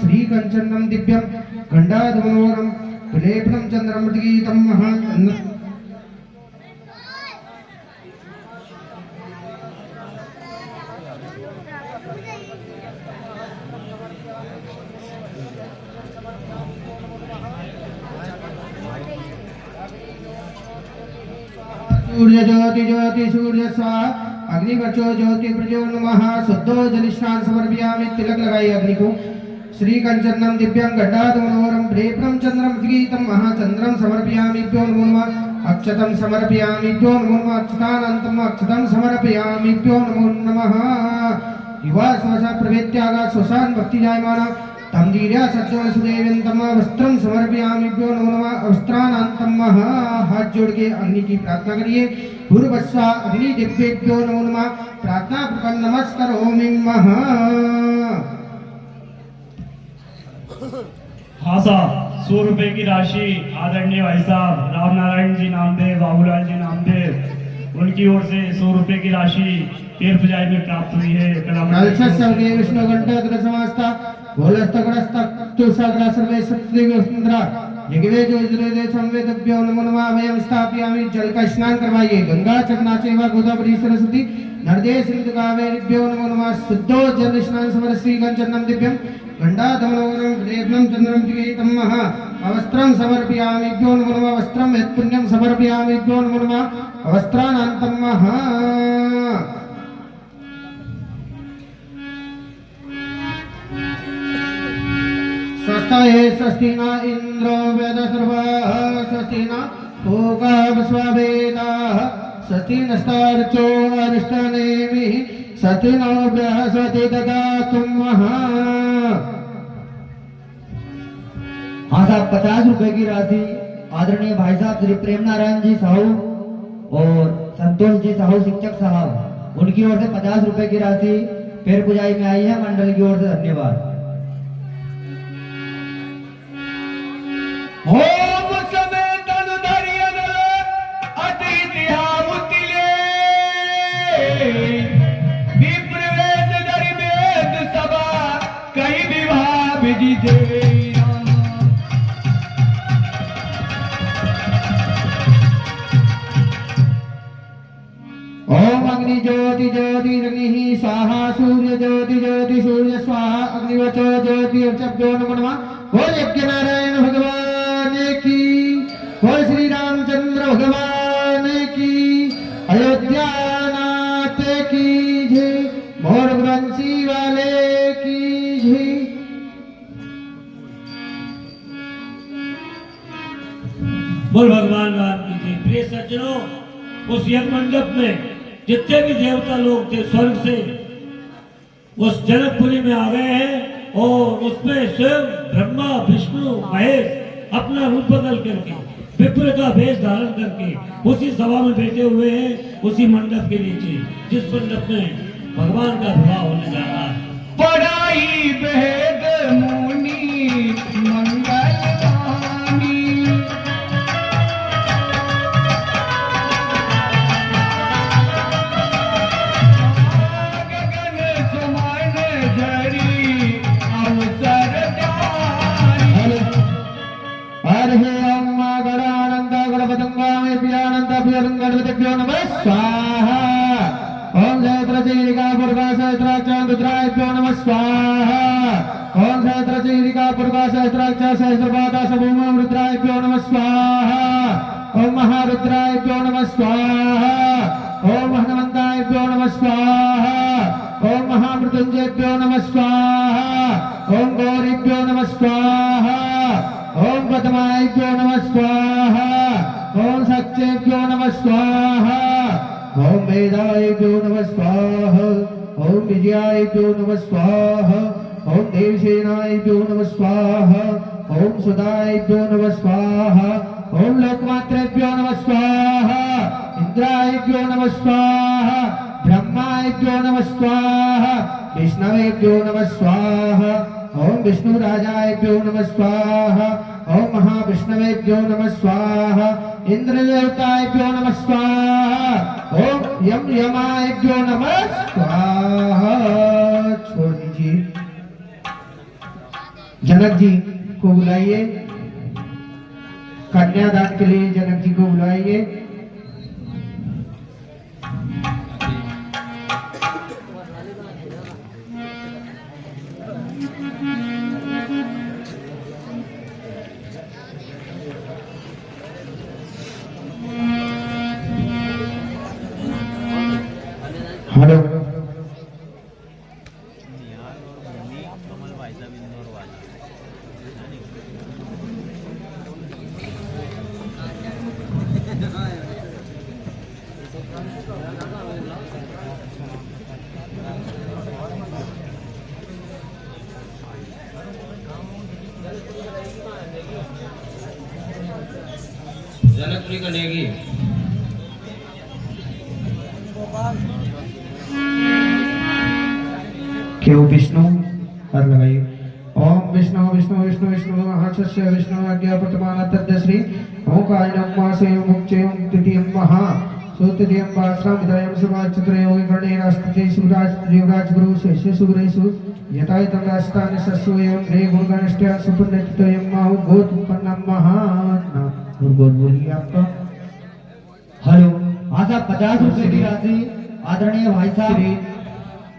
श्री कंचनम दिव्यं गंडाधमनोरम विलेपनं चंद्रमृतगीतं सूर्य ज्योति ज्योति सूर्य स्वाहा अग्निवचो ज्योति प्रजो नमः शुद्धो जलिस्नान समर्पयामि तिलक लगाइए अग्नि को श्री कंचनम दिव्यं गड्डाधमनोरम प्रेप्रम चंद्रम गीतम महाचंद्रम समर्पयामि भ्यो नमः अक्षतं समर्पयामि भ्यो नमः अक्षतानंतम अक्षतं समर्पयामि भ्यो नमः युवा स्वसा प्रवेत्यागा स्वसान भक्ति जायमाना तंदीर्या सज्जन सुदेवंतम वस्त्रम समर्पयामि भ्यो नमः वस्त्रानंतम हाथ जोड़ के अग्नि की प्रार्थना करिए पूर्वस्वा अग्नि दिव्येभ्यो नमः प्रार्थना पूर्वक नमस्करोमि हाँ साहब 100 रुपए की राशि आदरणीय भाई साहब राम नारायण जी नामदेव बाबूलाल जी नामदेव उनकी ओर से 100 रुपए की राशि तीर्थ पूजाई में प्राप्त हुई है। कलशस्ये विष्णु घंटा समास्ता गोलस्तगणस्तुषाग्रा सर्वे सत्रिवसुंदरा जगवे जो इजरे संवेदभ्यो नमो नमः वयं स्थापयामि जल का स्नान करवाइए गंगा चरना चैव गोदावरी सरस्वती नर्मदे सिंधु कावेरीभ्यो नमो नमः शुद्धो जल स्नान समरसी कंचनम दिव्यं गंडाधमनोरम प्रेरणं चंद्रम दिगीतं अवस्त्रं समर्पयामि भ्यो नमो नमः वस्त्रं यत्पुण्यं समर्पयामि भ्यो नमो नमः वस्त्रानंतं स्वस्ताये स्वस्ति न इंद्रो वेदसर्वः स्वस्ति न पूषा विश्ववेदाः स्वस्ति नस्तार्चो अरिष्टनेमिः स्वस्ति नो बृहस्पति ददातु हाँ साहब 50 रुपए की राशि आदरणीय भाई साहब श्री प्रेम नारायण जी साहू और संतोष जी साहू शिक्षक साहब उनकी ओर से 50 रुपए की राशि पैर पुजाई में आई है मंडल की ओर से धन्यवाद। ओम समेत अनुधर्यन अतिथिहामुतिले विप्रवेश दरिवेद सभा कई विवाह विधि दे ओम अग्नि ज्योति ज्योति अग्नि स्वाहा सूर्य ज्योति ज्योति सूर्य स्वाहा अग्निवचो ज्योति अर्चभ्यो नमो नमः बोल यज्ञ नारायण भगवान की बोल श्री रामचंद्र भगवान की अयोध्या नाथ की जय मोर बंसी वाले की जय। बोल भगवान राम की जय। प्रिय सज्जनों उस यज्ञ मंडप में जितने भी देवता लोग थे स्वर्ग से उस जनकपुरी में आ गए हैं और उसमें स्वयं ब्रह्मा विष्णु महेश अपना रूप बदल करके विप्र का भेष धारण करके उसी सभा में बैठे हुए हैं उसी मंडप के नीचे जिस मंडप में भगवान का विवाह होने जा रहा है। पढ़ाई वेद मुनि मंगलवाणी गगन सुमन झरी अवसर हरे ओम गणानंद गणपतंगामे प्रियानंद प्रियंगणपतिभ्यो नमः स्वाहा ओम सहस्रचैरिका पुर्गा सहस्राक्ष रुद्राभ्यो नमः स्वाहा ओम सहस्रचैरिका पुर्गा सहस्राक्ष सहस्रपादा सबूम रुद्राभ्यो नमः स्वाहा ओम महारुद्राभ्यो नमः स्वाहा ओम हनुमंताभ्यो नमः स्वाहा ओम महामृत्युंजयभ्यो नमः स्वाहा ओम गौरीभ्यो नमः स्वाहा ओम पद्माभ्यो नमः स्वाहा ओम सच्चेभ्यो नमः स्वाहा ओम वेदायभ्यो नमः स्वाहा ओम विजयायभ्यो नमः स्वाहा ओम देवसेनायभ्यो नमः स्वाहा ओम सुदायभ्यो नमः स्वाहा ओम लोकमात्रेभ्यो नमः स्वाहा इंद्रायभ्यो नमः स्वाहा ब्रह्मायभ्यो नमः स्वाहा विष्णवेभ्यो नमः स्वाहा ओम विष्णु राजाभ्यो नमः स्वाहा ओम महाविष्णवेभ्यो नमः स्वाहा इंद्र देवताभ्यो नमः स्वाहा ओम यम यमाभ्यो नमः स्वाहा। छोड़ दीजिए। जनक जी को बुलाइए, कन्यादान के लिए जनक जी को बुलाइए। हेलो जनकपुरी कनेगी। क्यों विष्णु हर लगाइए। ओम विष्णु विष्णु विष्णु विष्णु महाशस्य विष्णु आज्ञा प्रतमान तद्य श्री ओंकारं मासे मुक्चयं तृतीयं महा सुतृतीयं वासराम विदायं समाचत्रयोगि गणेरास्ते सुराज देवराज गुरु शेष सुग्रेषु यथायतं राष्ट्रानि सस्सु एवं रे गुणगणष्टय सुपुण्यतयं माहु गोत्पन्नं महात्मा। गुरु बोलिए आपका। हेलो। आज आप 50 रुपए की राशि आदरणीय भाई साहब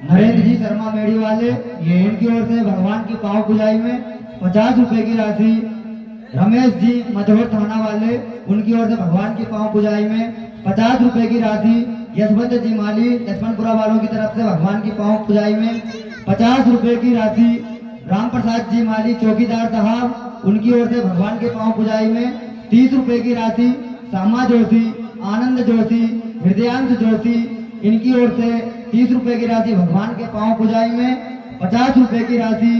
नरेंद्र जी शर्मा मेड़ी वाले, ये इनकी ओर से भगवान की पांव पुजाई में 50 रुपए की राशि रमेश जी मधोर थाना वाले, उनकी ओर से भगवान की पांव पुजाई में 50 रुपए की राशि यशवंत जी माली यशवंतपुरा वालों की तरफ से भगवान की पांव पुजाई में 50 रुपए की राशि राम प्रसाद जी माली चौकीदार साहब, उनकी ओर से भगवान के पांव पुजाई में 30 रुपए की राशि सामा जोशी आनंद जोशी हृदयांश जोशी, इनकी ओर से 30 रुपए की राशि भगवान के पांव पुजाई में 50 रुपए की राशि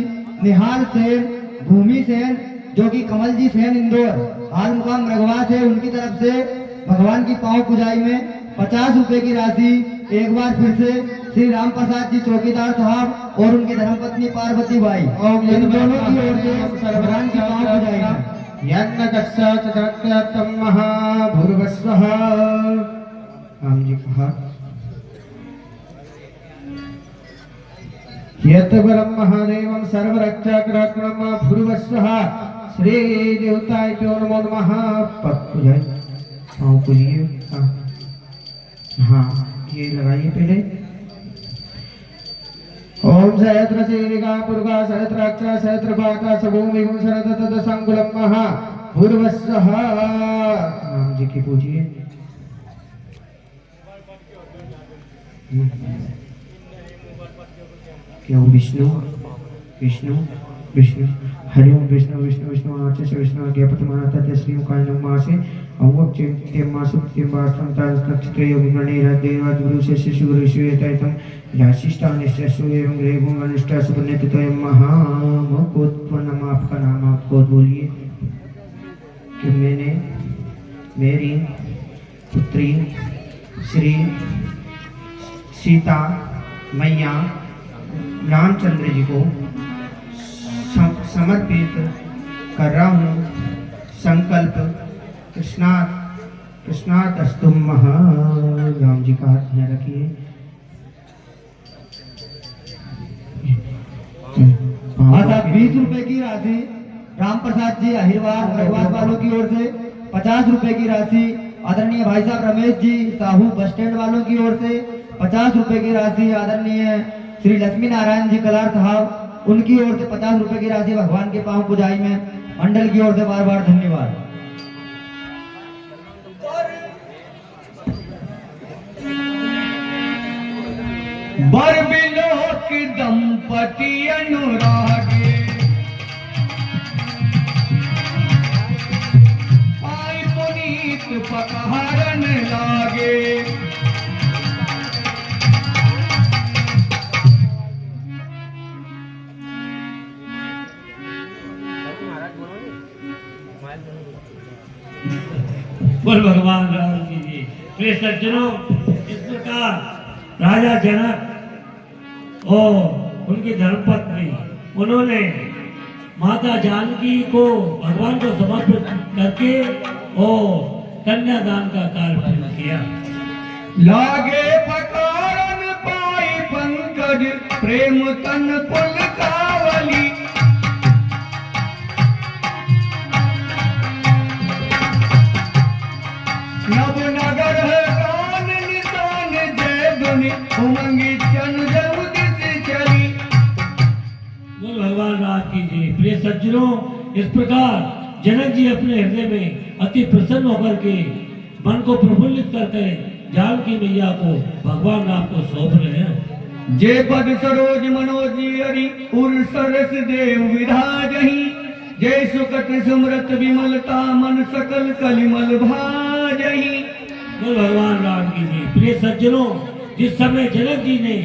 निहाल सेन भूमि सेन जो कि कमल जी सेन इंदौर हाल मुकाम रघवा से, उनकी तरफ से भगवान की पांव पुजाई में 50 रुपए की राशि एक बार फिर से श्री राम प्रसाद जी चौकीदार साहब और उनकी धर्मपत्नी पार्वती बाई, इन दोनों की ओर से भगवान की पांव पुजाई में यज्ञ कस्याचिदत्यर्थं महाभूर्वस्वः। राम जी कहा यत् बलं महादेवं सर्वरक्षाकरात्मनं भूर्वस्वः। श्री देवताभ्यो नमो नमः। पग पुजाई पाँव पुजिए। हाँ ये लगाइए पहले। ओम सहस्र सेविका पुरुषा सहस्राक्षा सहस्रपाका सबूमि शरद संकुलम महा भूर्वस्वः। राम जी की पूजिए। क्यों विष्णु विष्णु विष्णु हरि ओम विष्णु विष्णु विष्णु आचार्य विष्णु आज्ञा प्रतमान तद्य श्री ओंकारं मासे अवक चिंत्यं मासुक्त्यं वास्तवं नक्षत्र योगि गणेरा देवाज गुरु शेष गुरु शिवेतयतं याशिष्टानिष्टसु एवं ग्रेगुं अनिष्टा सुपुण्यतयं महामकोत्पन्नम। आपका नाम आप खुद बोलिए कि मैंने मेरी पुत्री श्री सीता मैया रामचंद्र जी को समर्पित कर रहा हूँ। संकल्प कृष्णास्तु महा। राम जी का हाथ यहाँ रखिए। आज आप 20 रुपए की राशि राम प्रसाद जी अहिरवार रघुवार वालों की ओर से 50 रुपए की राशि आदरणीय भाई साहब रमेश जी साहू बस स्टैंड वालों की ओर से 50 रुपए की राशि आदरणीय श्री लक्ष्मी नारायण जी कलार साहब, उनकी ओर से 50 रुपए की राशि भगवान के पांव पुजाई में मंडल की ओर से बार बार धन्यवाद। बर बिलोक दंपति अनुरागे आई पुनीत पकहरन लागे। बोल भगवान राम जी जी। प्रिय सज्जनों, इस प्रकार राजा जनक और उनकी धर्मपत्नी उन्होंने माता जानकी को भगवान को समर्पित करके और कन्यादान का कार्य पूर्ण किया। लागे पकारन पाई पंकज प्रेम तन पुल कावली। नव नगर है गान निशान जय धुनि उमंगी चन जउदिस चली। बोल भगवान राम की जय। प्रिय सज्जनों, इस प्रकार जनक जी अपने हृदय में अति प्रसन्न होकर के मन को प्रफुल्लित करके जानकी मैया को भगवान राम को सौंप रहे हैं। जे पद सरोज मनोज हरि उर सरस देव विराजहि। जय सुकट सुमरत विमलता मन सकल कलिमल भाजहि। बोल भगवान राम की जय। प्रिय सज्जनों, जिस समय जनक जी ने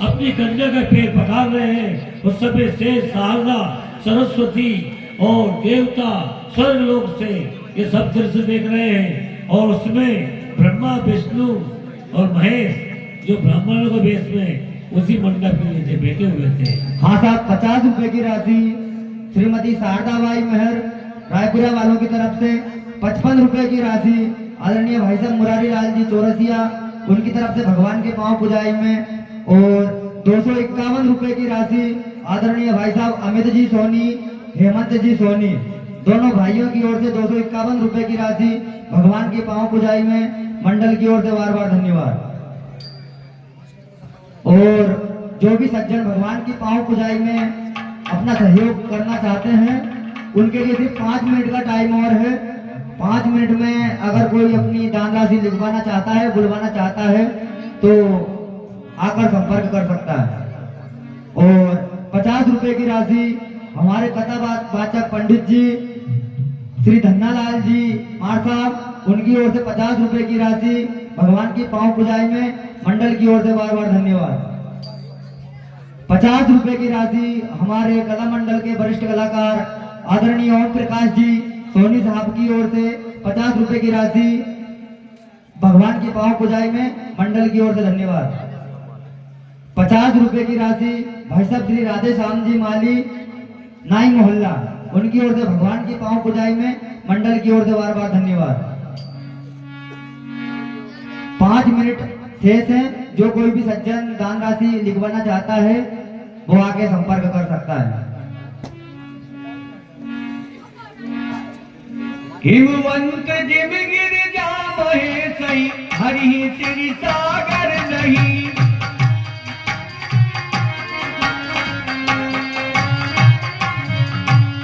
अपनी कन्या का पैर पखार रहे हैं, उस समय से शारदा सरस्वती और देवता स्वर्गलोक से ये सब दृश्य देख रहे हैं और उसमें ब्रह्मा विष्णु और महेश जो ब्राह्मणों के वेश में उसी मंडप में नीचे बैठे हुए थे। हाँ साहब, 50 रुपए की राशि श्रीमती शारदाबाई मेहर रायपुरा वालों की तरफ से, 55 रुपए की राशि आदरणीय भाई साहब मुरारी लाल जी चौरसिया उनकी तरफ से भगवान के पांव पुजाई में, और 251 रुपए की राशि आदरणीय भाई साहब अमित जी सोनी हेमंत जी सोनी दोनों भाइयों की ओर से 251 रुपए की राशि भगवान के पांव पुजाई में मंडल की ओर से बार बार धन्यवाद। और जो भी सज्जन भगवान की पांव पुजाई में अपना सहयोग करना चाहते हैं उनके लिए सिर्फ 5 मिनट का टाइम और है। 5 मिनट में अगर कोई अपनी दान राशि लिखवाना चाहता है, बुलवाना चाहता है तो आकर संपर्क कर सकता है। और 50 रुपए की राशि हमारे कथावाचक पंडित जी श्री धन्नालाल जी मार साहब उनकी ओर से 50 रुपए की राशि भगवान की पांव पुजाई में मंडल की ओर से बार बार धन्यवाद। 50 रुपए की राशि हमारे कला मंडल के वरिष्ठ कलाकार आदरणीय ओम प्रकाश जी सोनी साहब की ओर से 50 रुपए की राशि भगवान की पांव पुजाई में मंडल की ओर से धन्यवाद। 50 रुपए की राशि भाई साहब श्री राधे श्याम जी माली नाई मोहल्ला उनकी ओर से भगवान की पांव पुजाई में मंडल की ओर से बार बार धन्यवाद। 5 मिनट शेष हैं। जो कोई भी सज्जन दान राशि लिखवाना चाहता है वो आके संपर्क कर सकता है। हिमवंत जिम गिर जा बहे सही हरि श्री सागर नहीं।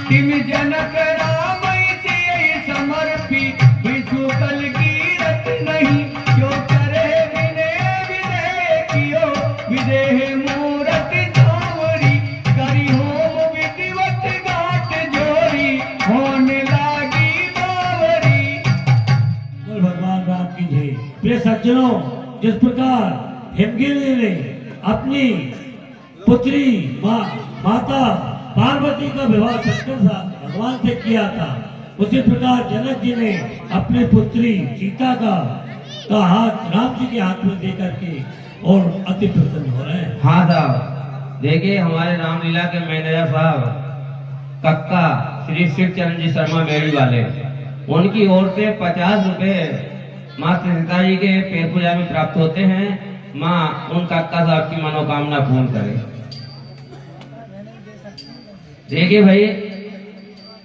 तिम जनक राम से समर्पी विष्णु कल कीरत नहीं। जो करे विनय विनय कियो विदेह मूरत सावरी। करी होम विधिवत गाट जोरी होने लागी बावरी। बोल भगवान राम की जय। प्रिय सज्जनों, जिस प्रकार हिमगिरी ने अपनी पुत्री माता पार्वती का विवाह शंकर भगवान से किया था, उसी प्रकार जनक जी ने अपनी पुत्री सीता का हाथ राम जी के हाथ में दे करके और अति प्रसन्न हो रहे हैं। हाँ साहब, देखिए हमारे रामलीला के मैनेजर साहब कक्का श्री शिव चरण जी शर्मा बेड़ी वाले उनकी ओर से 50 रुपए माँ सीता जी के पैर पूजा में प्राप्त होते हैं। माँ उन कक्का साहब की मनोकामना पूर्ण करे। देखिए भाई,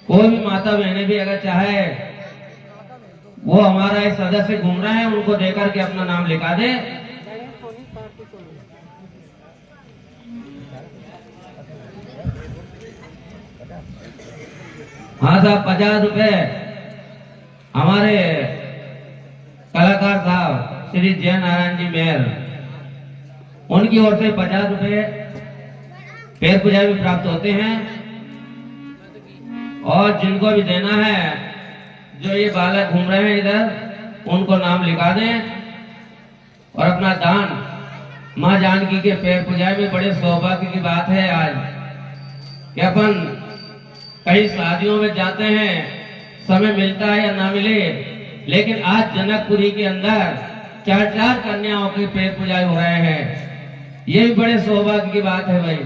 कोई भी माता बहने भी अगर चाहे वो हमारा एक सदस्य घूम रहे हैं उनको देकर के अपना नाम लिखा दे। हाँ साहब, 50 रुपए हमारे कलाकार साहब श्री जय नारायण जी मेहर उनकी ओर से 50 रुपए पैर पूजा भी प्राप्त होते हैं। और जिनको भी देना है, जो ये बालक घूम रहे हैं इधर, उनको नाम लिखा दें और अपना दान माँ जानकी के पैर पूजाई में। बड़े सौभाग्य की बात है आज कि अपन कई शादियों में जाते हैं, समय मिलता है या ना मिले, लेकिन आज जनकपुरी के अंदर 4 कन्याओं के पैर पूजाई हो रहे हैं। ये भी बड़े सौभाग्य की बात है भाई।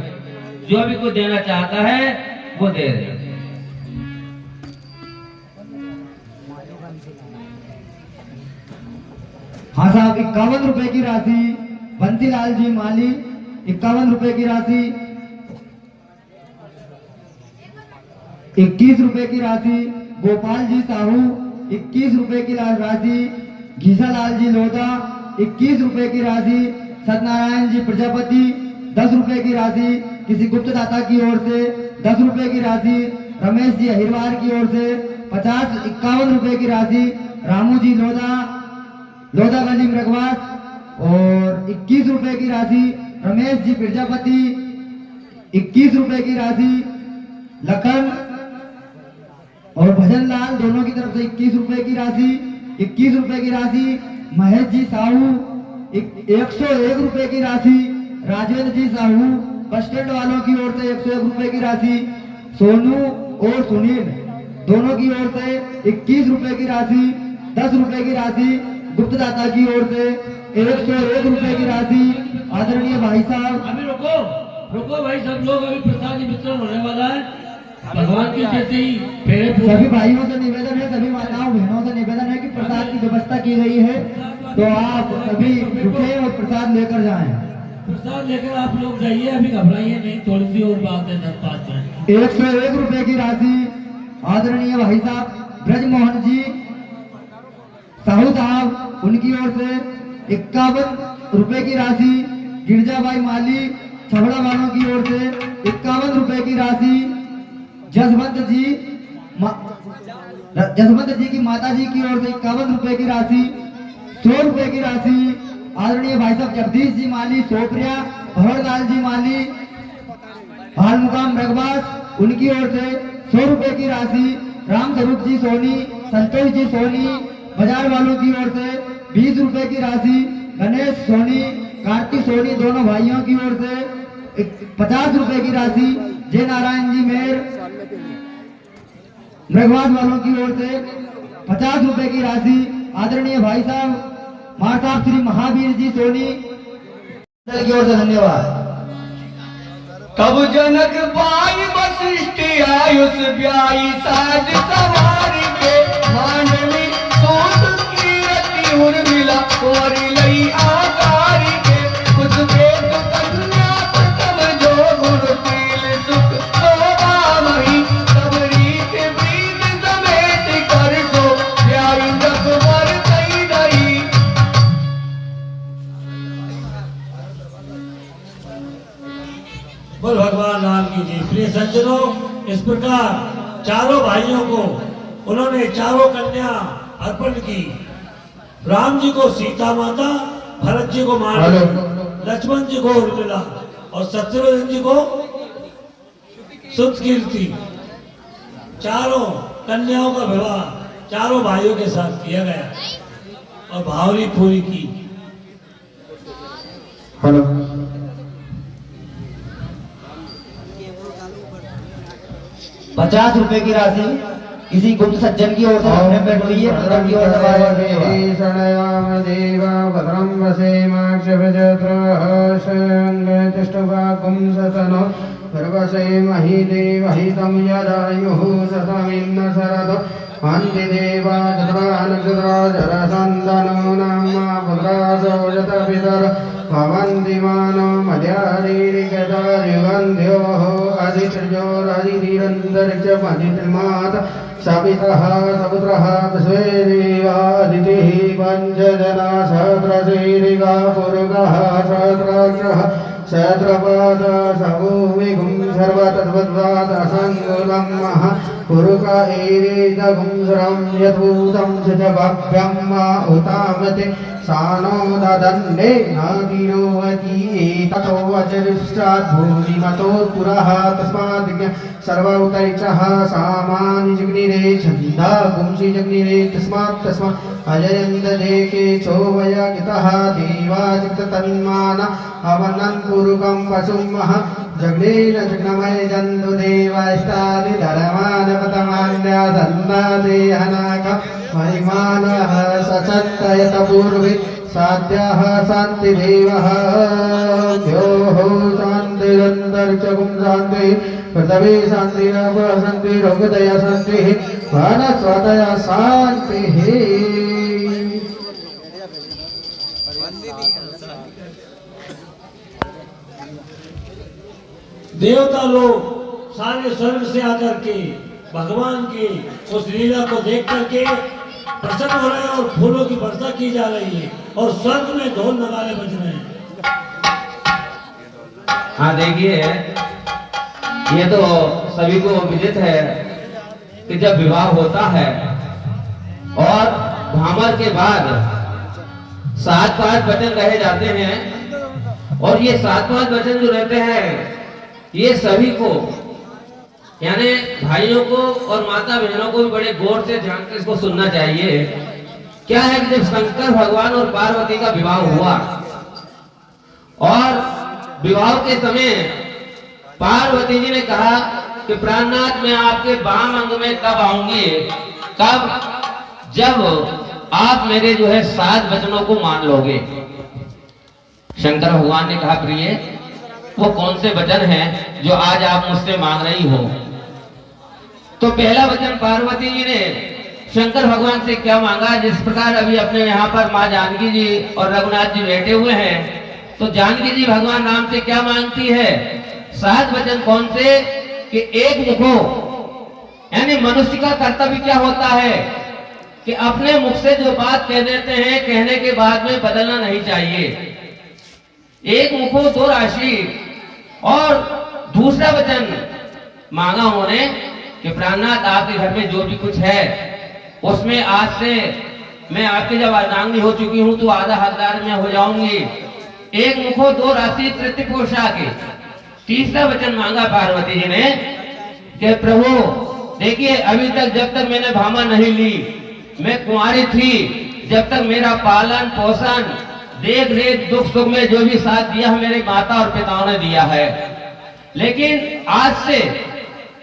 जो भी कुछ देना चाहता है वो दे दे। हाँ साहब, 51 रुपए की राशि बंसीलाल जी माली, 51 रुपए की राशि, 21 रुपए की राशि गोपाल जी साहू, 21 रुपए की राशि घीसालाल जी लोधा, 21 रुपए की राशि सत्यनारायण जी प्रजापति, 10 रुपए की राशि किसी गुप्त दाता की ओर से, 10 रुपए की राशि रमेश जी अहिरवार की ओर से, 51 रुपए की राशि रामू जी लोधा गली मृगवास और 21 रुपए की राशि रमेश जी प्रजापति, 21 रुपए की राशि लखन और भजन लाल दोनों की तरफ से 21 रुपए की राशि, 21 रुपए की राशि महेश जी साहू, 101 रुपए की राशि राजेंद्र जी साहू, बस स्टैंड वालों की ओर से 101 रुपए की राशि सोनू और सुनील दोनों की ओर से 21 रुपए की राशि, 10 रुपए की राशि गुप्त दाता की ओर से 101 रुपए की राशि आदरणीय भाई साहब। अभी रुको भाई, सब लोग अभी प्रसाद वितरण होने वाला है। भगवान की जैसे ही सभी भाइयों से निवेदन है, सभी माताओं बहनों से निवेदन है कि प्रसाद की व्यवस्था की गई है, तो आप सभी रुके और प्रसाद लेकर जाएं। प्रसाद लेकर आप लोग जाइए, अभी घबराइए नहीं, थोड़ी सी और बात है 10-5 मिनट। 101 रुपए की राशि आदरणीय भाई साहब ब्रजमोहन जी साहू साहब, उनकी ओर से 51 रुपए की राशि गिरजाबाई माली छबड़ा वालों की ओर से 51 रुपए की राशि जसवंत जी की माता जी की ओर से 51 रुपए की राशि, 100 रुपए की राशि आदरणीय भाई साहब जगदीश जी माली सोपरिया, भवरलाल जी माली हाल मुकाम रघवास, उनकी ओर से 100 रुपए की राशि राम स्वरूप जी सोनी, संतोष जी सोनी बाजार वालों की ओर से 20 रुपए की राशि गणेश सोनी, कार्तिक सोनी दोनों भाइयों की ओर से 50 रुपए की राशि जय नारायण जी मेहर मृगवास वालों की ओर से 50 रुपए की राशि आदरणीय भाई साहब माता श्री महावीर जी सोनी की ओर से धन्यवाद। तब जनक बाई वशिष्ठ आयुष ब्याई साज सवारी के मांडवी सोच कीरति उर्मिला कोरी लई आकारी के कुछ वेद कन्या प्रथम जो गुरुशील सुख शोभा मही सब रीत ब्रीत समेत कर दो ब्याई जब वर कई दई। बोल भगवान राम की जय। प्रिय सज्जनों, इस प्रकार चारों भाइयों को उन्होंने चारों कन्या अर्पण की। राम जी को सीता माता, भरत जी को माता, लक्ष्मण जी को उर्मिला और शत्रुघ्न जी को सुतकीर्ति, चारों कन्याओं का विवाह चारों भाइयों के साथ किया गया और भावरी पूरी की। 50 रुपए की राशि किसी गुप्त सज्जन की ओर से हमने पेट हुई है, भद्रम की ओर से शरणयाम देवा भद्रम वसेमाक्षभिजत्रहशङ्गतिष्ठुकाकुंसतनो सर्वसेमहि देवहितं यदायुः शतमिन्न शरदो हन्ति देवा चतुरानक्षत्राजरसन्दनो नाम भद्रासोजत पितर भवन्ति मानो मध्यादिरिकदायुगन्ध्योः अधितृजोरधितिरन्तरिक्षमधितृमाता सपितः सपुत्रः विश्वे देवादितिः पञ्चजना सहस्रशीरिका पुरुषः सहस्राक्षः सहस्रपाद सभूमिगुं सर्वतद्वद्वादसङ्गुलं महा पुरुष एवेदगुंसरं यद्भूतं शतभव्यं मा उतामते सानो ददन्ने नादिनोवती ततो वचरिष्टात् भूमिमतो पुरः तस्मात् सर्वौतैचः सामानि जग्निरे छन्दा पुंसि जग्निरे तस्मात् अजयन्त देके चोवयगितः देवाजिततन्मान अवनन् पुरुकं वसुमः जग्नेन जग्नमय जन्तु देवैष्टानि धर्मानपतमान्यासन्नादेहनाक महिमानः सचत्तयत पूर्वे साध्याः शान्तिदेवः द्योः शान्ति शांति अंतर चकुम शांति पृथ्वी शांति नभ शांति रोगदया शांति भान स्वदया शांति। देवता लोग सारे स्वर्ग से आकर के भगवान की उस लीला को देख करके प्रसन्न हो रहे हैं और फूलों की वर्षा की जा रही है और स्वर्ग में ढोल नगाड़े बज रहे हैं। हाँ देखिए, ये तो सभी को विदित है कि जब विवाह होता है और भामर के बाद 7-5 वचन रहे जाते हैं और ये 7-5 वचन जो रहते हैं ये सभी को यानी भाइयों को और माता बहनों को भी बड़े गौर से ध्यान से इसको सुनना चाहिए। क्या है कि जब शंकर भगवान और पार्वती का विवाह हुआ और विवाह के समय पार्वती जी ने कहा कि प्राणनाथ मैं आपके वाम अंग में कब आऊंगी, कब, जब आप मेरे जो है 7 वचनों को मान लोगे। शंकर भगवान ने कहा प्रिय वो कौन से वचन हैं जो आज आप मुझसे मांग रही हो। तो पहला वचन पार्वती जी ने शंकर भगवान से क्या मांगा, जिस प्रकार अभी अपने यहाँ पर माँ जानकी जी और रघुनाथ जी बैठे हुए हैं तो जानकी जी भगवान राम से क्या मांगती है, 7 वचन कौन से कि एक मुखो, यानी मनुष्य का कर्तव्य क्या होता है कि अपने मुख से जो बात कह देते हैं कहने के बाद में बदलना नहीं चाहिए। एक मुखो 2 राशि। और दूसरा वचन मांगा उन्होंने कि प्राणनाथ आपके घर में जो भी कुछ है उसमें आज से मैं आपकी जब अर्धांगिनी हो चुकी हूं तो आधा हकदार में हो जाऊंगी। एक मुखो 2 राशि तृतीय पोषा के। तीसरा वचन मांगा पार्वती जी ने कि प्रभु देखिए अभी तक जब तक मैंने भामा नहीं ली, मैं कुंवारी थी, जब तक मेरा पालन पोषण देख रेख दुख सुख में जो भी साथ दिया मेरे माता और पिताओं ने दिया है, लेकिन आज से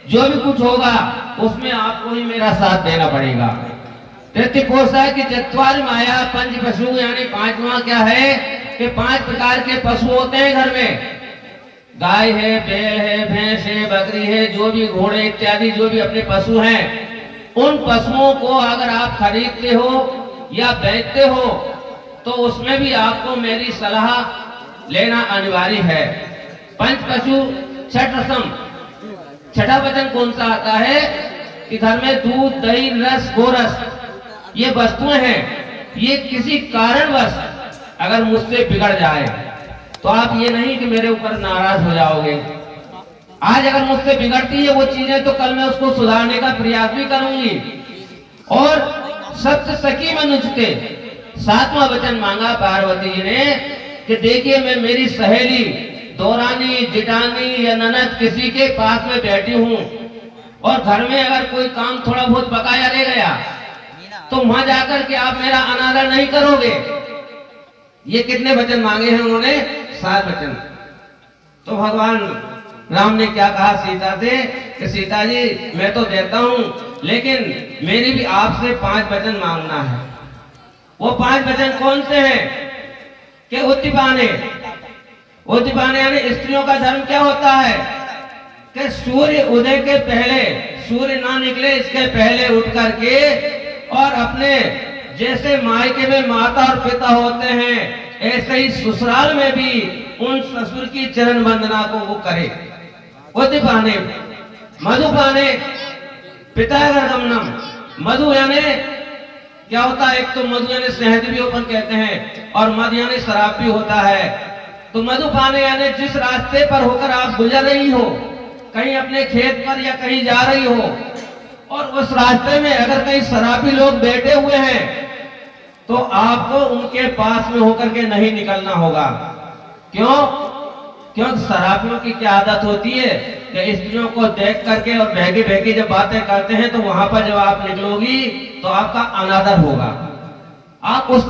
जो भी कुछ होगा उसमें आपको ही मेरा साथ देना पड़ेगा। तृतीय पोषा की 4 माया 5 पशु, यानी 5वां क्या है कि 5 प्रकार के पशु होते हैं घर में। गाय है, बैल है, भैंस है, बकरी है, जो भी घोड़े इत्यादि जो भी अपने पशु हैं, उन पशुओं को अगर आप खरीदते हो या बेचते हो तो उसमें भी आपको मेरी सलाह लेना अनिवार्य है। 5 पशु 6 रसम। छठा वचन कौन सा आता है कि घर में दूध दही रस गोरस ये वस्तुएं हैं, ये किसी कारणवश अगर मुझसे बिगड़ जाए तो आप ये नहीं कि मेरे ऊपर नाराज हो जाओगे। आज अगर मुझसे बिगड़ती है वो चीजें तो कल मैं उसको सुधारने का प्रयास भी करूंगी। और सत्य सखी मनुष्य 7वां वचन मांगा पार्वती जी ने कि देखिए मैं मेरी सहेली दौरानी जिटानी या ननद किसी के पास में बैठी हूँ और घर में अगर कोई काम थोड़ा बहुत बकाया रह गया तो वहां जाकर के आप मेरा अनादर नहीं करोगे। ये कितने वचन मांगे हैं उन्होंने? 7 वचन। तो भगवान राम ने क्या कहा सीता से कि सीता जी मैं तो देता हूँ लेकिन मेरी भी आपसे 5 वचन मांगना है। वो 5 वचन कौन से हैं कि उत्तिपाने यानी स्त्रियों का धर्म क्या होता है कि सूर्य उदय के पहले, सूर्य ना निकले इसके पहले उठ करके और अपने जैसे मायके में माता और पिता होते हैं ऐसे ही ससुराल में भी उन ससुर की चरण वंदना को वो करे। उत्तिपाने। मधुपाने पिता गमनम। मधु यानी क्या होता है, एक तो मधु यानी शहद भी ओपन कहते हैं और मध यानी शराब भी होता है। तो मधु पाने यानी जिस रास्ते पर होकर आप गुजर रही हो, कहीं अपने खेत पर या कहीं जा रही हो और उस रास्ते में अगर कहीं शराबी लोग बैठे हुए हैं तो आपको उनके पास में होकर के नहीं निकलना होगा। क्यों? क्योंकि शराबियों की क्या आदत होती है कि स्त्रियों को देख करके और बहकी बहकी जब बातें करते हैं तो वहां पर जब आप निकलोगी तो आपका अनादर होगा। आप उस